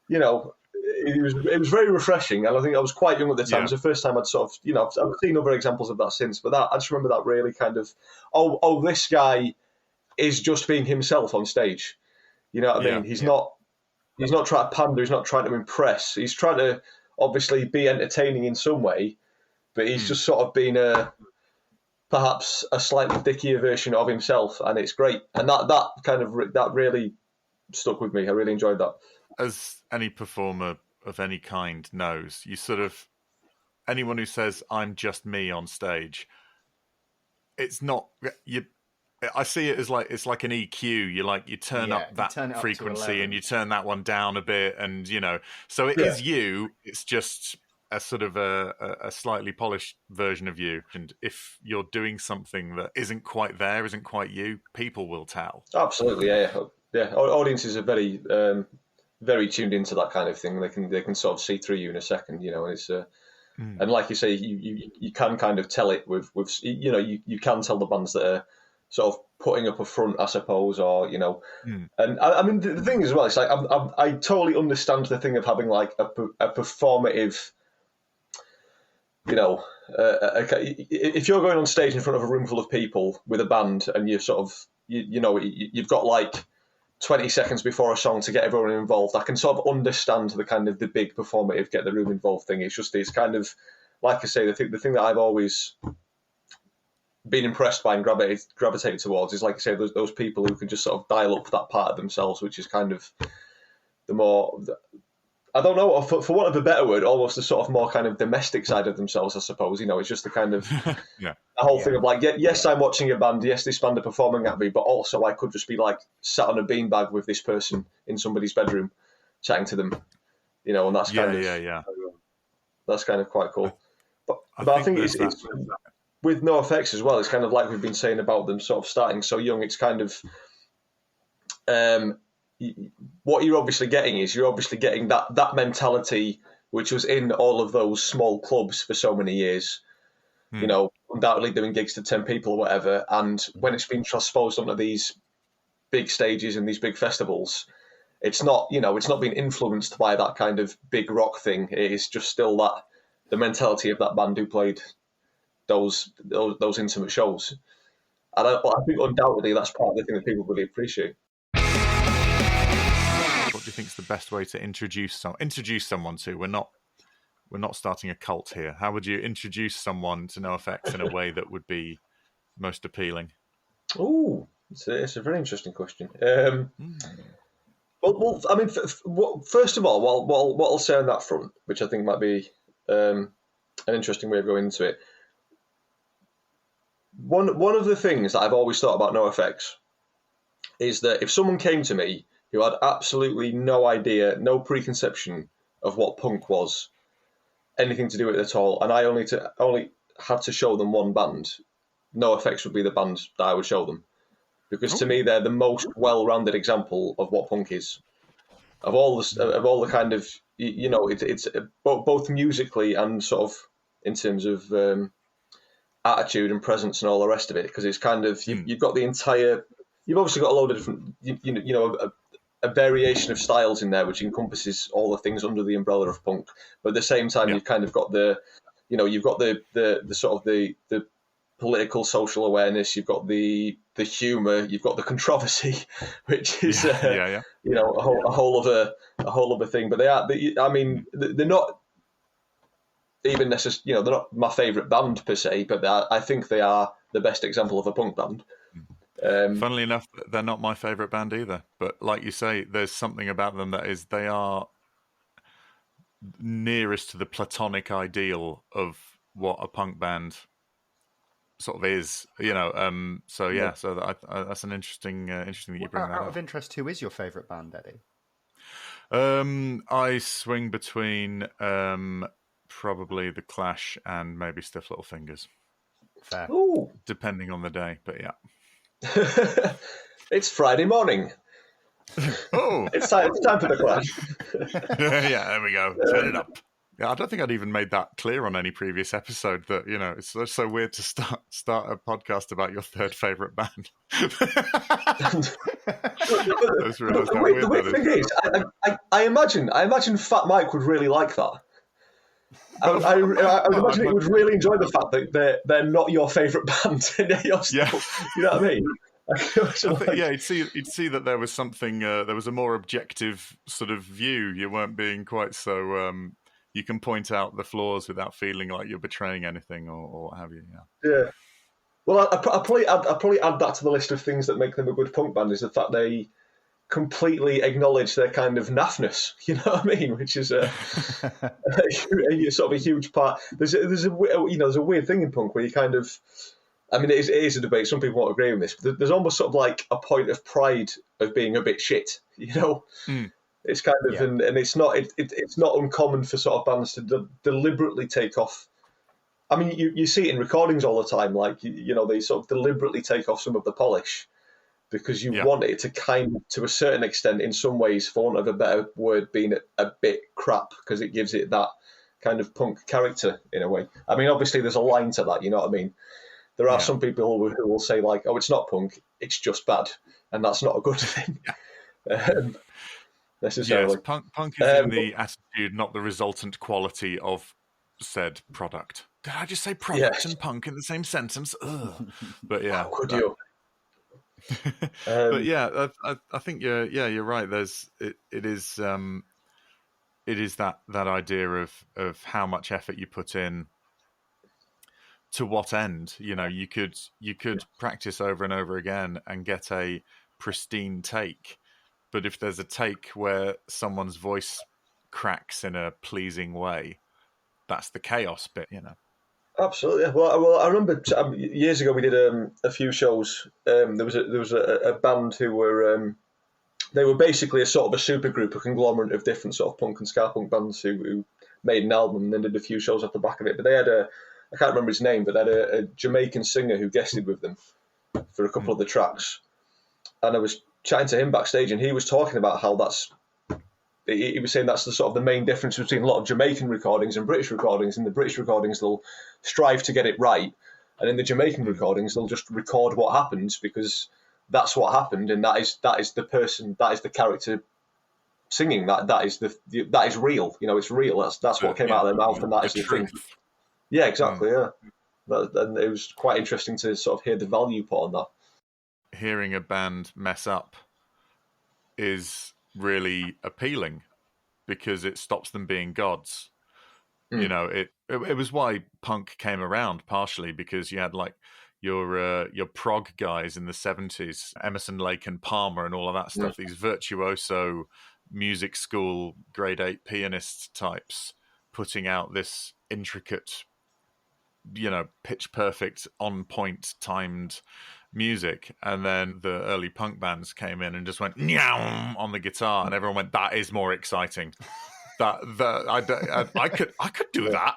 you know. It was very refreshing, and I think I was quite young at the time. It was the first time I'd sort of, you know, I've seen other examples of that since, but I just remember that really kind of, this guy is just being himself on stage. You know what I mean? He's not trying to pander. He's not trying to impress. He's trying to obviously be entertaining in some way, but he's just sort of been perhaps a slightly dickier version of himself, and it's great. And that really stuck with me. I really enjoyed that. As any performer of any kind knows, you sort of, anyone who says I'm just me on stage, it's not you. I see it as like it's like an EQ. You turn up that frequency and you turn that one down a bit, and you know, so it is you. It's just a sort of a slightly polished version of you. And if you're doing something that isn't quite there, isn't quite you, people will tell. Absolutely, yeah. Audiences are very. Very tuned into that kind of thing. They can sort of see through you in a second, you know. And it's and like you say, you can kind of tell it with you know, you can tell the bands that are sort of putting up a front, I suppose, or you know. And I mean the thing as well, it's like I totally understand the thing of having like a performative, you know, if you're going on stage in front of a room full of people with a band and you're sort of you know you've got like 20 seconds before a song to get everyone involved, I can sort of understand the kind of the big performative, get the room involved thing. It's kind of, like I say, the thing that I've always been impressed by and gravitated towards is, like I say, those people who can just sort of dial up that part of themselves, which is kind of the more, I don't know, for want of a better word, almost the sort of more kind of domestic side of themselves, I suppose. You know, it's just the kind of the whole thing of like, yes, I'm watching a band, yes, this band are performing at me, but also I could just be like sat on a beanbag with this person in somebody's bedroom, chatting to them, you know, and that's kind of that's kind of quite cool. But I think it's with NoFX as well. It's kind of like we've been saying about them sort of starting so young. It's kind of what you're obviously getting is that mentality which was in all of those small clubs for so many years, you know, undoubtedly doing gigs to 10 people or whatever. And when it's been transposed onto these big stages and these big festivals, it's not being influenced by that kind of big rock thing. It is just still that the mentality of that band who played those intimate shows. And I think undoubtedly that's part of the thing that people really appreciate. What do you think is the best way to introduce someone to? We're not starting a cult here. How would you introduce someone to NoFX in a way that would be most appealing? Oh, it's a very interesting question. Well, I mean, first of all, what I'll say on that front, which I think might be an interesting way of going into it. One of the things that I've always thought about NoFX is that if someone came to me who had absolutely no idea, no preconception of what punk was, anything to do with it at all, and I only had to show them one band, No Effects would be the band that I would show them, because to me they're the most well-rounded example of what punk is. Of all the kind of, it's both musically and sort of in terms of attitude and presence and all the rest of it, because it's kind of you've got the entire, you've obviously got a load of different, a variation of styles in there which encompasses all the things under the umbrella of punk, but at the same time you've kind of got you've got the sort of the political social awareness, you've got the humour, you've got the controversy, which is a whole other thing. But they're not even necessarily, they're not my favourite band per se, but I think they are the best example of a punk band. Funnily enough, they're not my favourite band either. But like you say, there's something about them that is, they are nearest to the platonic ideal of what a punk band sort of is, So that's an interesting that you bring that up. Out of interest, who is your favourite band, Eddie? I swing between probably The Clash and maybe Stiff Little Fingers. Fair. Ooh. Depending on the day, but yeah. It's Friday morning. Oh, it's time for The Clash. Yeah, there we go. Turn it up. Yeah, I don't think I'd even made that clear on any previous episode that, it's so weird to start a podcast about your third favourite band. The weird thing is, I imagine Fat Mike would really like that. I imagine he would really enjoy the fact that they're not your favourite band. You know what I mean? He'd see that there was something. There was a more objective sort of view. You weren't being quite so. You can point out the flaws without feeling like you're betraying anything or what have you. Yeah. Well, I'd probably add that to the list of things that make them a good punk band, is the fact they completely acknowledge their kind of naffness. You know what I mean? Which is a sort of a huge part. There's a weird thing in punk where you kind of, it is a debate. Some people won't agree with this, but there's almost sort of like a point of pride of being a bit shit. It's kind of, and it's not uncommon for sort of bands to deliberately take off. You see it in recordings all the time. Like they sort of deliberately take off some of the polish because you want it to kind of, to a certain extent, in some ways, for want of a better word, being a bit crap, because it gives it that kind of punk character in a way. Obviously there's a line to that. You know what I mean? There are some people who will say like, "Oh, it's not punk; it's just bad," and that's not a good thing. Necessarily. Yes, punk is in the attitude, not the resultant quality of said product. Did I just say product and punk in the same sentence? Ugh. But yeah, how could you? But yeah, I think you're right. It is that idea of how much effort you put in to what end. You could practice over and over again and get a pristine take. But if there's a take where someone's voice cracks in a pleasing way, that's the chaos bit, Absolutely. Well, I remember years ago we did a few shows. There was a band who were they were basically a sort of a supergroup, a conglomerate of different sort of punk and ska punk bands who made an album and then did a few shows off the back of it. But they had I can't remember his name, but they had a Jamaican singer who guested with them for a couple of the tracks, and I was chatting to him backstage, and he was talking about how he was saying that's the sort of the main difference between a lot of Jamaican recordings and British recordings. In the British recordings, they'll strive to get it right, and in the Jamaican recordings, they'll just record what happens because that's what happened, and that is the person, that is the character singing. That is real. It's real. That's what came out of their mouth, and that is the thing. Yeah, exactly. Yeah, and it was quite interesting to sort of hear the value put on that. Hearing a band mess up is really appealing because it stops them being gods. It was why punk came around, partially because you had like your prog guys in the 70s, Emerson, Lake and Palmer and all of that stuff, these virtuoso music school grade 8 pianist types putting out this intricate, pitch perfect, on point timed music, and then the early punk bands came in and just went "Nyaum" on the guitar, and everyone went, "That is more exciting. I could do that.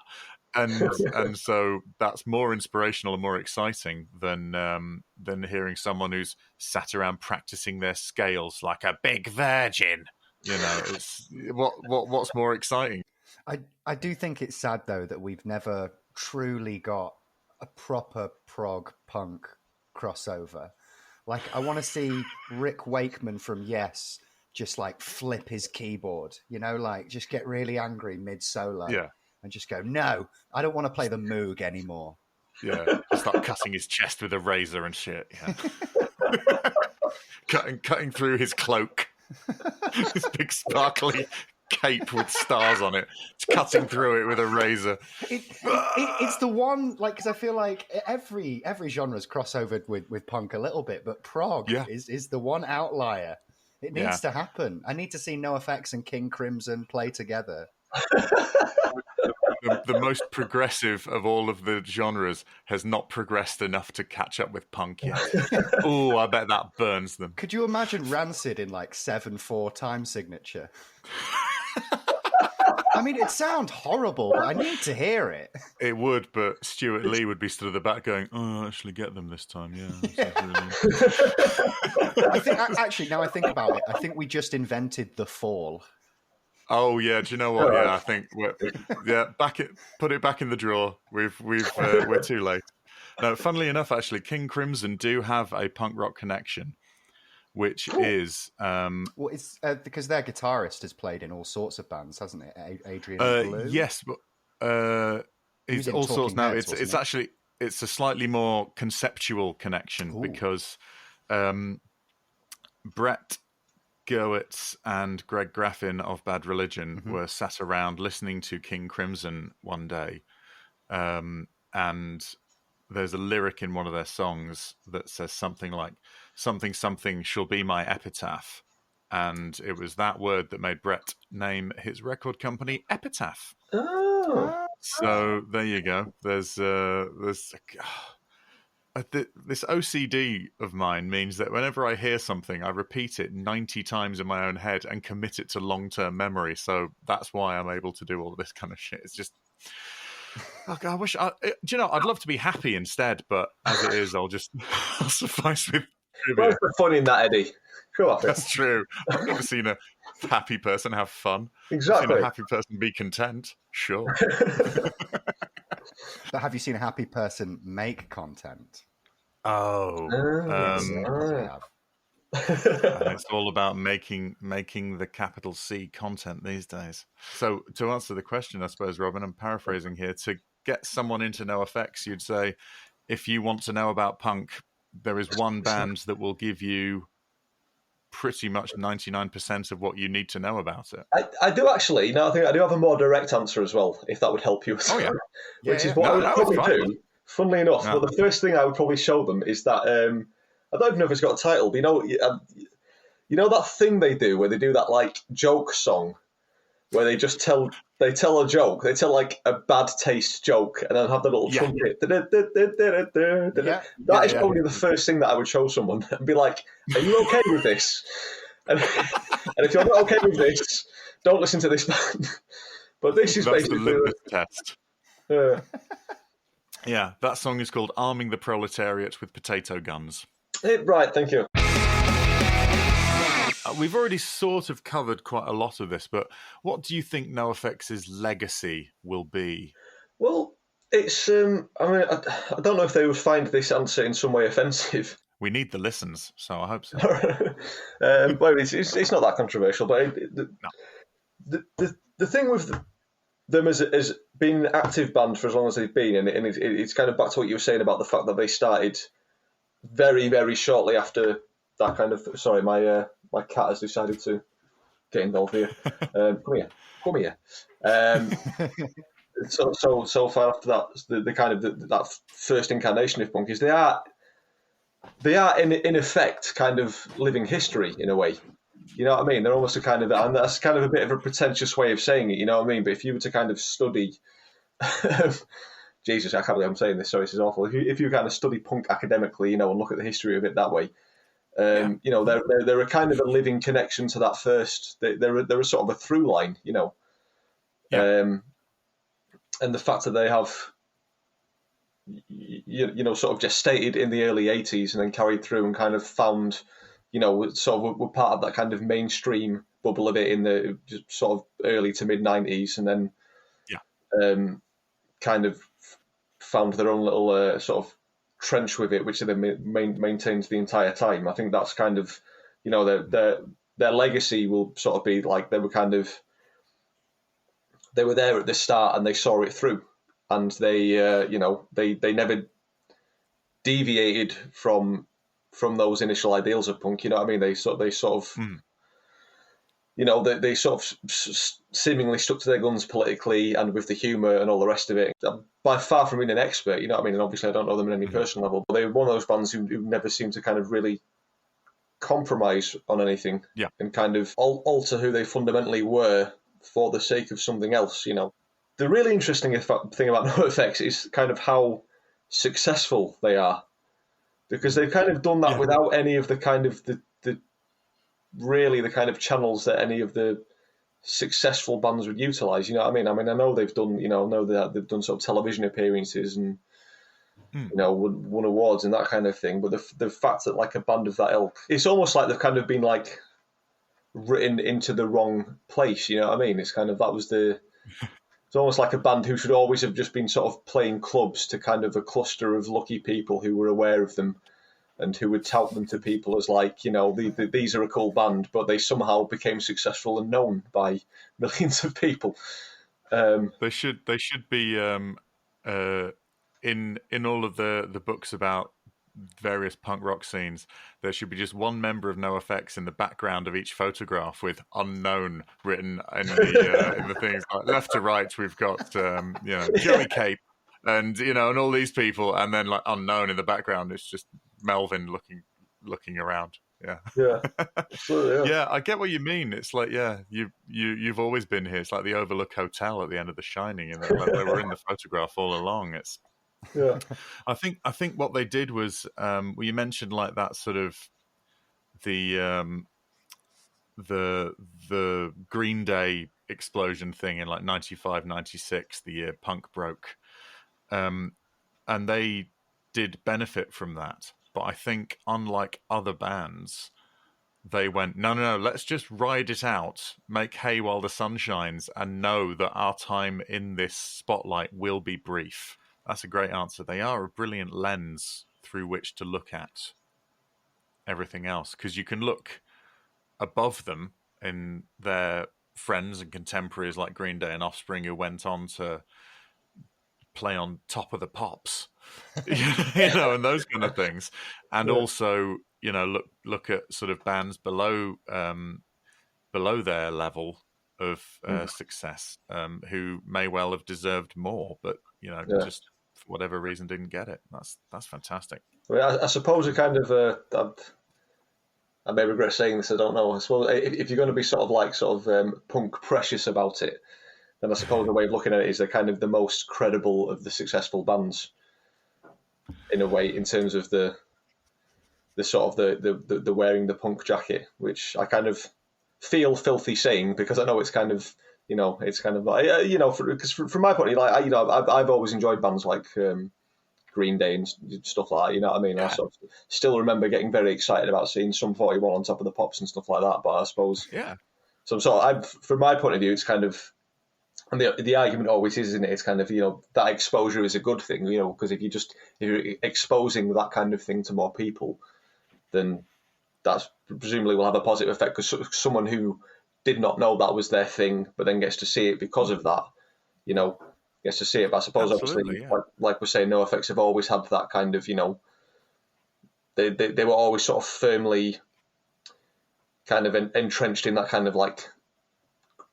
And so that's more inspirational and more exciting than hearing someone who's sat around practicing their scales like a big virgin. It's what's more exciting. I do think it's sad though that we've never truly got a proper prog punk crossover. Like, I want to see Rick Wakeman from Yes just like flip his keyboard, like just get really angry mid solo. Yeah. And just go, no, I don't want to play the Moog anymore. Yeah, just start cutting his chest with a razor and shit. Yeah. cutting through his cloak, his big sparkly cape with stars on it. It's cutting through it with a razor. It's the one, like, because I feel like every genre's crossovered with punk a little bit, but prog is the one outlier. It needs to happen. I need to see NoFX and King Crimson play together. The most progressive of all of the genres has not progressed enough to catch up with punk yet. Oh, I bet that burns them. Could you imagine Rancid in like 7/4 time signature? I mean, it sounds horrible, but I need to hear it. It would, but Stuart Lee would be stood at the back going, "Oh, I'll actually get them this time." Yeah. I think actually, now I think about it, I think we just invented the fall. Oh yeah, do you know what? Yeah, I think put it back in the drawer. We're too late. No, funnily enough, actually, King Crimson do have a punk rock connection, which is well, it's because their guitarist has played in all sorts of bands, hasn't it? Adrian Blue? Yes, but it's all sorts now. It's actually a slightly more conceptual connection because Brett Gurwitz and Greg Graffin of Bad Religion were sat around listening to King Crimson one day, and there's a lyric in one of their songs that says something like something shall be my epitaph, and it was that word that made Brett name his record company Epitaph. So there you go. There's this OCD of mine means that whenever I hear something, I repeat it 90 times in my own head and commit it to long-term memory. So that's why I'm able to do all of this kind of shit. It's just, I wish, I'd love to be happy instead, but as it is, I'll suffice with trivia. What's the fun in that, Eddie? Come on. That's true. I've never seen a happy person have fun. Exactly. I've seen a happy person be content. Sure. But have you seen a happy person make content? It's all about making the capital C content these days. So to answer the question, I suppose, Robin, I'm paraphrasing here, to get someone into NoFX, you'd say, if you want to know about punk, there is one band that will give you pretty much 99% of what you need to know about it. I do actually. Now I think I do have a more direct answer as well, if that would help you. Oh yeah, which is what I would probably do. Funnily enough, but the first thing I would probably show them is that I don't even know if it's got a title, but you know that thing they do where they do that like joke song where they just tell a joke, they tell like a bad taste joke and then have the little trumpet. That is probably the first thing that I would show someone and be like, "Are you okay with this?" And if you're not okay with this, don't listen to this band. But this is basically the litmus test. Yeah, that song is called "Arming the Proletariat with Potato Guns." Right, thank you. We've already sort of covered quite a lot of this, but what do you think NoFX's legacy will be? Well, it's, I don't know if they would find this answer in some way offensive. We need the listens, so I hope so. Well, it's not that controversial, but the thing with them as being an active band for as long as they've been, and it's kind of back to what you were saying about the fact that they started very, very shortly after that kind of... Sorry, my cat has decided to get involved here. Come here. So far after that, the kind of that first incarnation of punk is they are in effect kind of living history in a way. You know what I mean? They're almost a kind of, and that's kind of a bit of a pretentious way of saying it. You know what I mean? But if you were to kind of study, Jesus, I can't believe I'm saying this. Sorry, this is awful. If you kind of study punk academically, and look at the history of it that way. They're a kind of a living connection to that first. They're a sort of a through line, and the fact that they have, sort of gestated in the early 80s and then carried through and kind of found, sort of were part of that kind of mainstream bubble of it in the sort of early to mid 90s, and then kind of found their own little sort of trench with it, which they maintains the entire time. I think that's kind of, their legacy will sort of be like they were there at the start and they saw it through, and they they never deviated from those initial ideals of punk. You know what I mean? They sort of they sort of seemingly stuck to their guns politically and with the humour and all the rest of it. By far from being an expert, you know what I mean? And obviously I don't know them on any personal level, but they were one of those bands who never seemed to kind of really compromise on anything and kind of alter who they fundamentally were for the sake of something else. The really interesting thing about NoFX is kind of how successful they are, because they've kind of done that without any of the kind of the kind of channels that any of the successful bands would utilize. You know what I mean? I know they've done, they've done sort of television appearances and won awards and that kind of thing. But the fact that like a band of that ilk, it's almost like they've kind of been like written into the wrong place. You know what I mean? It's kind of it's almost like a band who should always have just been sort of playing clubs to kind of a cluster of lucky people who were aware of them and who would tout them to people as like, these are a cool band, but they somehow became successful and known by millions of people. They should be in all of the books about various punk rock scenes. There should be just one member of NoFX in the background of each photograph with "unknown" written in the things. Like left to right, we've got Joey Cape and and all these people, and then like "unknown" in the background. It's just Melvin looking around. Yeah, I get what you mean. It's like, you've always been here. It's like the Overlook Hotel at the end of The Shining, and like they were in the photograph all along. It's I think what they did was you mentioned like that sort of the Green Day explosion thing in like 95, 96, the year punk broke, and they did benefit from that. But I think, unlike other bands, they went, no, let's just ride it out, make hay while the sun shines, and know that our time in this spotlight will be brief. That's a great answer. They are a brilliant lens through which to look at everything else, because you can look above them in their friends and contemporaries like Green Day and Offspring, who went on to play on Top of the Pops, and those kind of things, and also look at sort of bands below their level of success, who may well have deserved more, but just for whatever reason didn't get it. That's fantastic. I suppose a kind of I may regret saying this, I don't know. I suppose if you're going to be sort of punk precious about it, then I suppose the way of looking at it is they're kind of the most credible of the successful bands, in a way, in terms of the sort of the wearing the punk jacket, which I kind of feel filthy saying, because I know it's kind of it's kind of like because from my point of view, like I've always enjoyed bands like Green Day and stuff like that. You know what I mean? Yeah. I sort of still remember getting very excited about seeing Sum 41 on Top of the Pops and stuff like that. But I suppose So from my point of view, it's kind of, and the argument always is, isn't it? It's kind of that exposure is a good thing, because if you're exposing that kind of thing to more people, then that's presumably will have a positive effect, because someone who did not know that was their thing, but then gets to see it because of that, gets to see it. But I suppose obviously, like we're saying, NoFX have always had that kind of, they were always sort of firmly kind of entrenched in that kind of like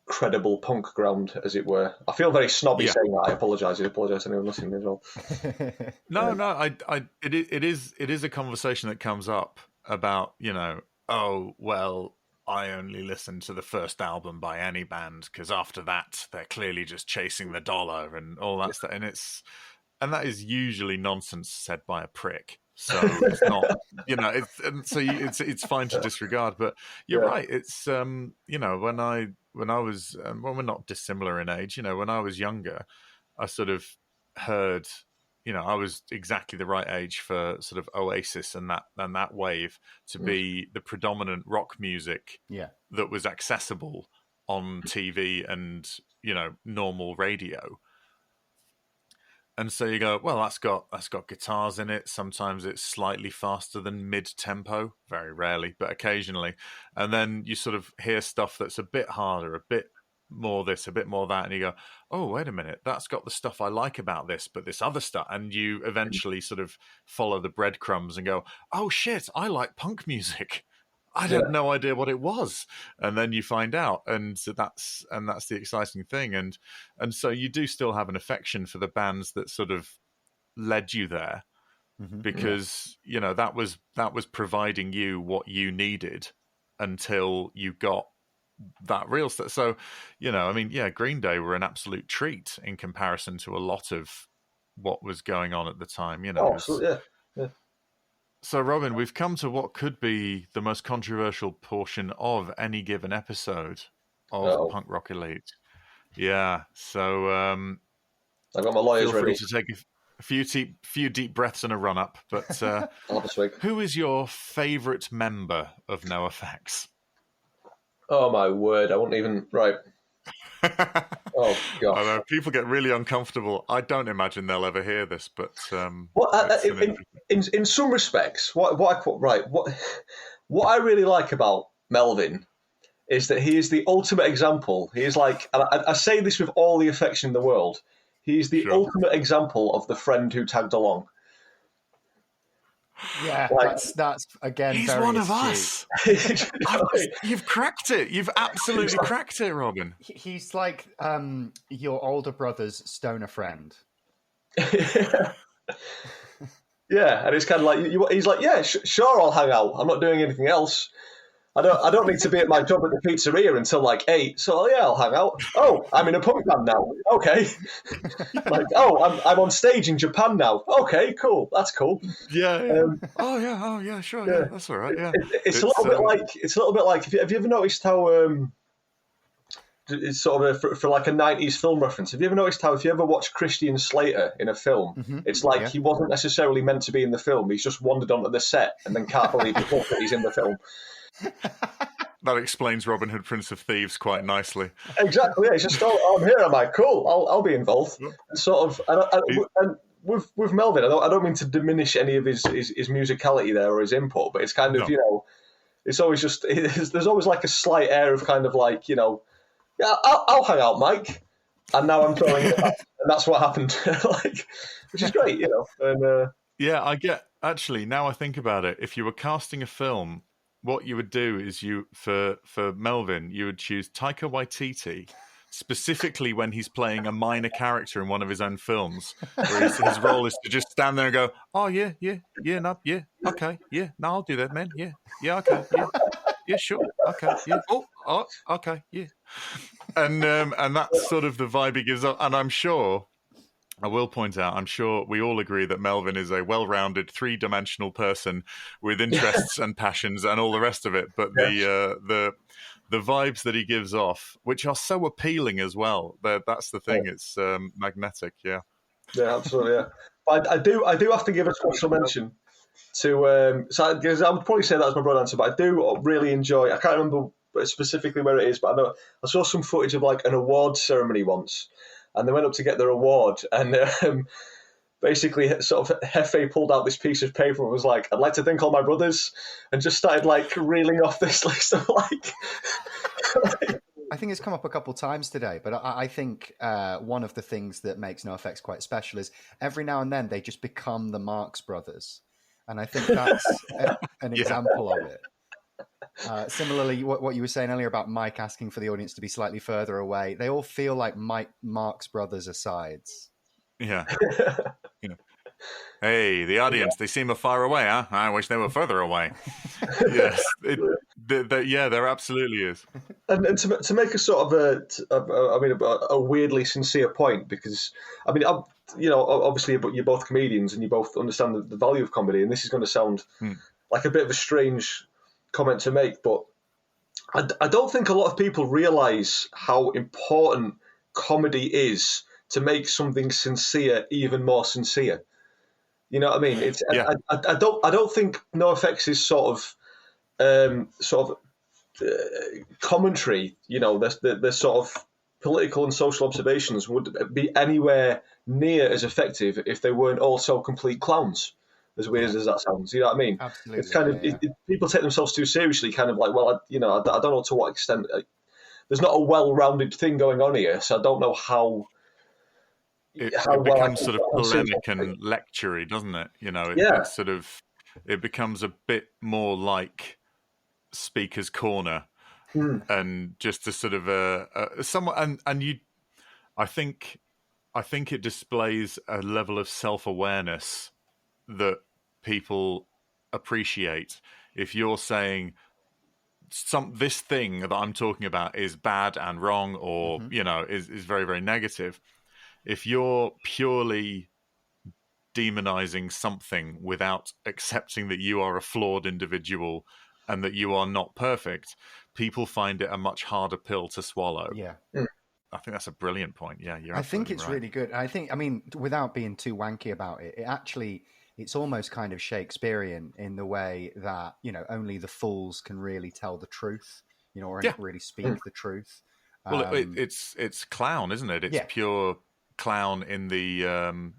credible punk ground, as it were. I feel very snobby saying that. I apologise to anyone listening as well. No, it is a conversation that comes up about, oh, well, I only listen to the first album by any band because after that they're clearly just chasing the dollar and all that stuff, and that is usually nonsense said by a prick. So it's not, it's fine to disregard. But you're right. It's when I well, we're not dissimilar in age. When I was younger, I sort of heard, I was exactly the right age for sort of Oasis and that wave to be the predominant rock music that was accessible on TV and normal radio. And so you go, well, that's got guitars in it. Sometimes it's slightly faster than mid-tempo, very rarely, but occasionally. And then you sort of hear stuff that's a bit harder, a bit more this, a bit more that, and you go, oh, wait a minute, that's got the stuff I like about this, but this other stuff. And you eventually sort of follow the breadcrumbs and go, oh shit, I like punk music. I had no idea what it was, and then you find out, and that's the exciting thing, and so you do still have an affection for the bands that sort of led you there, because that was providing you what you needed until you got that real stuff. So Green Day were an absolute treat in comparison to a lot of what was going on at the time. Absolutely, yeah. So, Robin, we've come to what could be the most controversial portion of any given episode of Punk Rock Elite. Yeah, so I've got my lawyers feel free ready to take a few deep breaths and a run-up. But who is your favourite member of NoFX? Oh, my word. I woun't even... Right. Oh, gosh. I know, people get really uncomfortable. I don't imagine they'll ever hear this, but... in some respects, what I really like about Melvin is that he is the ultimate example. He is like... And I say this with all the affection in the world. He's the ultimate example of the friend who tagged along. Yeah, that's again. He's very one of astute. us. You've cracked it. You've absolutely cracked it, Robin. He's like your older brother's stoner friend. Yeah, and it's kind of like he's like, yeah, sure, I'll hang out. I'm not doing anything else. I don't need to be at my job at the pizzeria until like 8. So yeah, I'll hang out. Oh, I'm in a punk band now. Okay. Like, oh, I'm on stage in Japan now. Okay, cool. That's cool. Yeah. Oh yeah, sure. Yeah, that's all right. Yeah. It's a little bit like. Have you ever noticed how it's sort of for like a 90s film reference? Have you ever noticed how if you ever watch Christian Slater in a film, it's like he wasn't necessarily meant to be in the film. He's just wandered onto the set and then can't believe that he's in the film. That explains Robin Hood, Prince of Thieves quite nicely. Exactly. Yeah, it's just, I'm here. I'm like, cool. I'll be involved. Sort of. And with Melvin, I don't mean to diminish any of his musicality there or his input, but it's kind of it's always just there's always like a slight air of kind of like yeah, I'll hang out, Mike. And now I'm throwing it back. And that's what happened. Which is great, And yeah, I get. Actually, now I think about it, if you were casting a film, what you would do is for Melvin, you would choose Taika Waititi, specifically when he's playing a minor character in one of his own films, where his role is to just stand there and go, oh, yeah, okay, yeah, no, I'll do that, man, yeah, okay, yeah, sure, okay, yeah, oh, okay, yeah. And that's sort of the vibe he gives up, and I'm sure... I will point out, I'm sure we all agree that Melvin is a well-rounded, three-dimensional person with interests and passions and all the rest of it. But the vibes that he gives off, which are so appealing as well, that's the thing. It's magnetic. Yeah. Yeah, absolutely. Yeah. But I do have to give a special mention to because I would probably say that was my broad answer, but I do really enjoy. I can't remember specifically where it is, but I know I saw some footage of like an award ceremony once. And they went up to get their award, and basically, sort of, Hefe pulled out this piece of paper and was like, "I'd like to thank all my brothers," and just started like reeling off this list of like. I think it's come up a couple times today, but I think one of the things that makes NoFX quite special is every now and then they just become the Marx Brothers, and I think that's an example of it. Similarly, what you were saying earlier about Mike asking for the audience to be slightly further away, they all feel like Marx Brothers asides. Yeah. Hey, the audience, they seem far away, huh? I wish they were further away. Yes. There absolutely is. And to make a sort of a weirdly sincere point, because, I mean, obviously you're both comedians and you both understand the value of comedy, and this is going to sound like a bit of a strange comment to make, but I don't think a lot of people realise how important comedy is to make something sincere even more sincere. You know what I mean? It's Yeah. I don't think NoFX's sort of commentary, the sort of political and social observations would be anywhere near as effective if they weren't also complete clowns. As weird as that sounds, you know what I mean? Absolutely. It's kind of people take themselves too seriously, kind of like, well, I don't know to what extent. There's not a well-rounded thing going on here, so I don't know how. It well becomes sort of polemic and lectury, doesn't it? It's sort of, it becomes a bit more like Speaker's Corner, and just a sort of somewhat, and you, I think it displays a level of self-awareness that people appreciate. If you're saying this thing that I'm talking about is bad and wrong, or is very, very negative, if you're purely demonizing something without accepting that you are a flawed individual and that you are not perfect, people find it a much harder pill to swallow. Yeah. I think that's a brilliant point. Yeah, I think it's right. really good. I mean, without being too wanky about it, it's almost kind of Shakespearean in the way that, only the fools can really tell the truth, or really speak the truth. Well, it's clown, isn't it? It's pure clown in the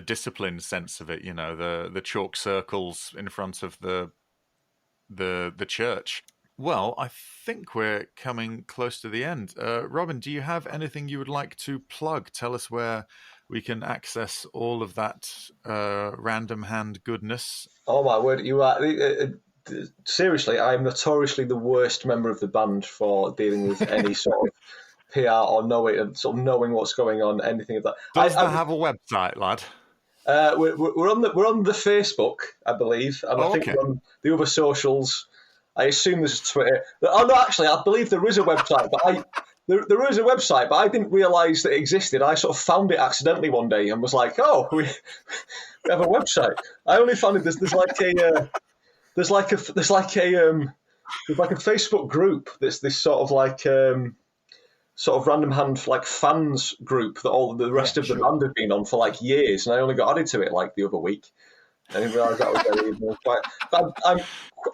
discipline sense of it. The chalk circles in front of the church. Well, I think we're coming close to the end. Robin, do you have anything you would like to plug? Tell us where we can access all of that random hand goodness. Oh my word, you are seriously. I'm notoriously the worst member of the band for dealing with any sort of PR or knowing what's going on, anything of that. Does that have a website, lad? We're on the Facebook, I believe, and I think we're on the other socials. I assume there's Twitter. Oh no, actually, I believe there is a website, but there is a website, but I didn't realise that it existed. I sort of found it accidentally one day and was like, "Oh, we have a website." I only found it. There's like a Facebook group that's this sort of like sort of random hand like fans group that all the rest of the band have been on for like years, and I only got added to it like the other week. I didn't realise that was very evil.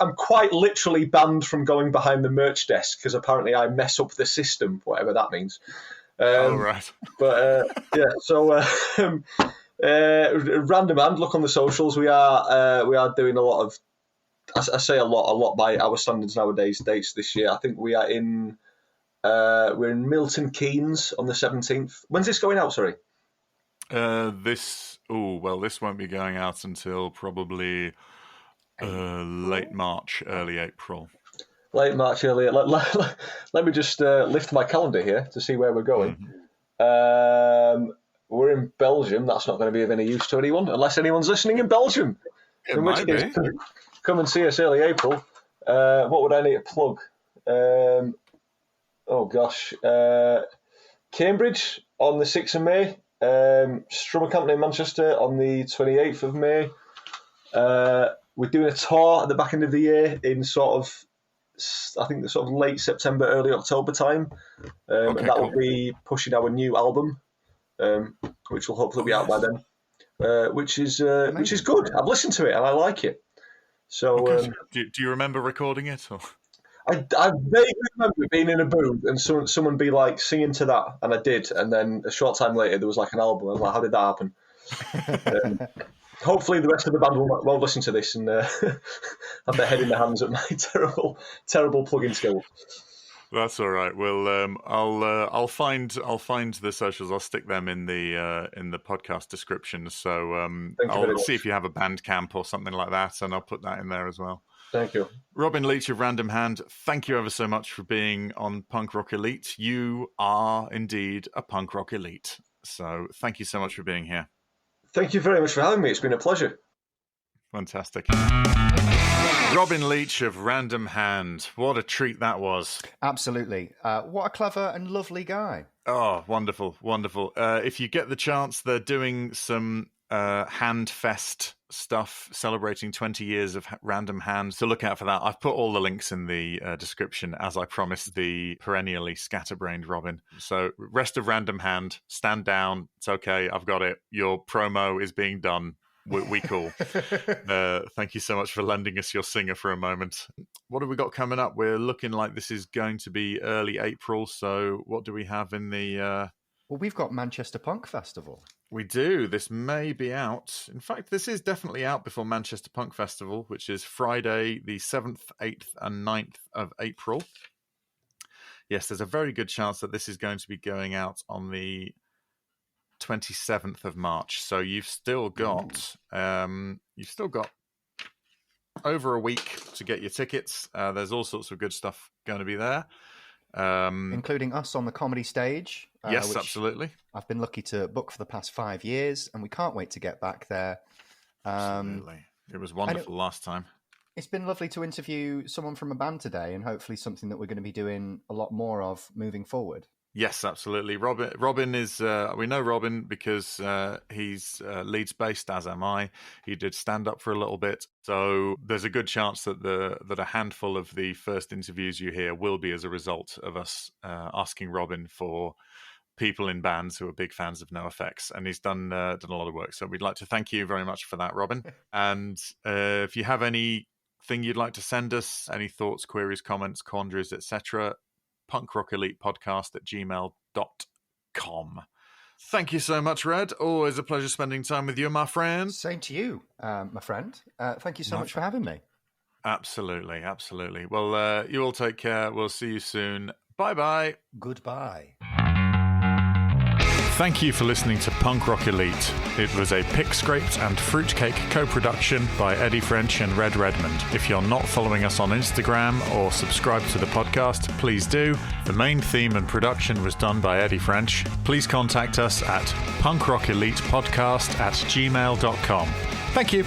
I'm quite literally banned from going behind the merch desk because apparently I mess up the system, whatever that means. Right. But so random hand. Look on the socials. We are doing a lot of. I say a lot by our standards nowadays. Dates this year. I think we are in. We're in Milton Keynes on the 17th. When's this going out? Sorry. This won't be going out until probably late March, early April. Late March, early. Let me just lift my calendar here to see where we're going. Mm-hmm. We're in Belgium. That's not going to be of any use to anyone, unless anyone's listening in Belgium. It might be. Come and see us early April. What would I need to plug? Cambridge on the 6th of May. Strummer Company in Manchester on the 28th of May. We're doing a tour at the back end of the year in sort of, I think the sort of late September, early October time. And that will be pushing our new album, which will hopefully be out by then. Which is good. I've listened to it and I like it. So, do you remember recording it? Or? I vaguely remember being in a booth and someone be like singing to that, and I did. And then a short time later, there was like an album. I was like, "How did that happen?" Hopefully, the rest of the band won't listen to this and have their head in their hands at my terrible plugging skills. That's all right. Well, I'll find the socials. I'll stick them in the podcast description. So I'll see if you have a Bandcamp or something like that, and I'll put that in there as well. Thank you. Robin Leitch of Random Hand, thank you ever so much for being on Punk Rock Elite. You are indeed a punk rock elite. So thank you so much for being here. Thank you very much for having me. It's been a pleasure. Fantastic. Robin Leitch of Random Hand. What a treat that was. Absolutely. What a clever and lovely guy. Oh, wonderful, wonderful. If you get the chance, they're doing some Handfest stuff celebrating 20 years of Random Hand. So look out for that. I've put all the links in the description, as I promised the perennially scatterbrained Robin. So rest of Random Hand, stand down. It's okay. I've got it. Your promo is being done. We cool. Thank you so much for lending us your singer for a moment. What have we got coming up? We're looking like this is going to be early April. So what do we have in the... Well, we've got Manchester Punk Festival. We do. This may be out. In fact, this is definitely out before Manchester Punk Festival, which is Friday, the 7th, 8th, and 9th of April. Yes, there's a very good chance that this is going to be going out on the 27th of March. So you've still got over a week to get your tickets. There's all sorts of good stuff going to be there. Including us on the comedy stage. Yes, absolutely. I've been lucky to book for the past 5 years, and we can't wait to get back there. Absolutely. It was wonderful last time. It's been lovely to interview someone from a band today, and hopefully something that we're going to be doing a lot more of moving forward. Yes, absolutely. Robin is, we know Robin because he's Leeds based, as am I. He did stand up for a little bit. So there's a good chance that a handful of the first interviews you hear will be as a result of us asking Robin for people in bands who are big fans of NoFX. And he's done a lot of work. So we'd like to thank you very much for that, Robin. And if you have anything you'd like to send us, any thoughts, queries, comments, quandaries, etc., punkrockelitepodcast@gmail.com. Thank you so much, Red. Always a pleasure spending time with you, my friend. Same to you, my friend. Thank you so much for having me. Absolutely, absolutely. Well, you all take care. We'll see you soon. Bye-bye. Goodbye. Thank you for listening to Punk Rock Elite. It was a Pick Scraped and Frootcake co-production by Eddie French and Red Redmond. If you're not following us on Instagram or subscribed to the podcast, please do. The main theme and production was done by Eddie French. Please contact us at punkrockelitepodcast@gmail.com. Thank you.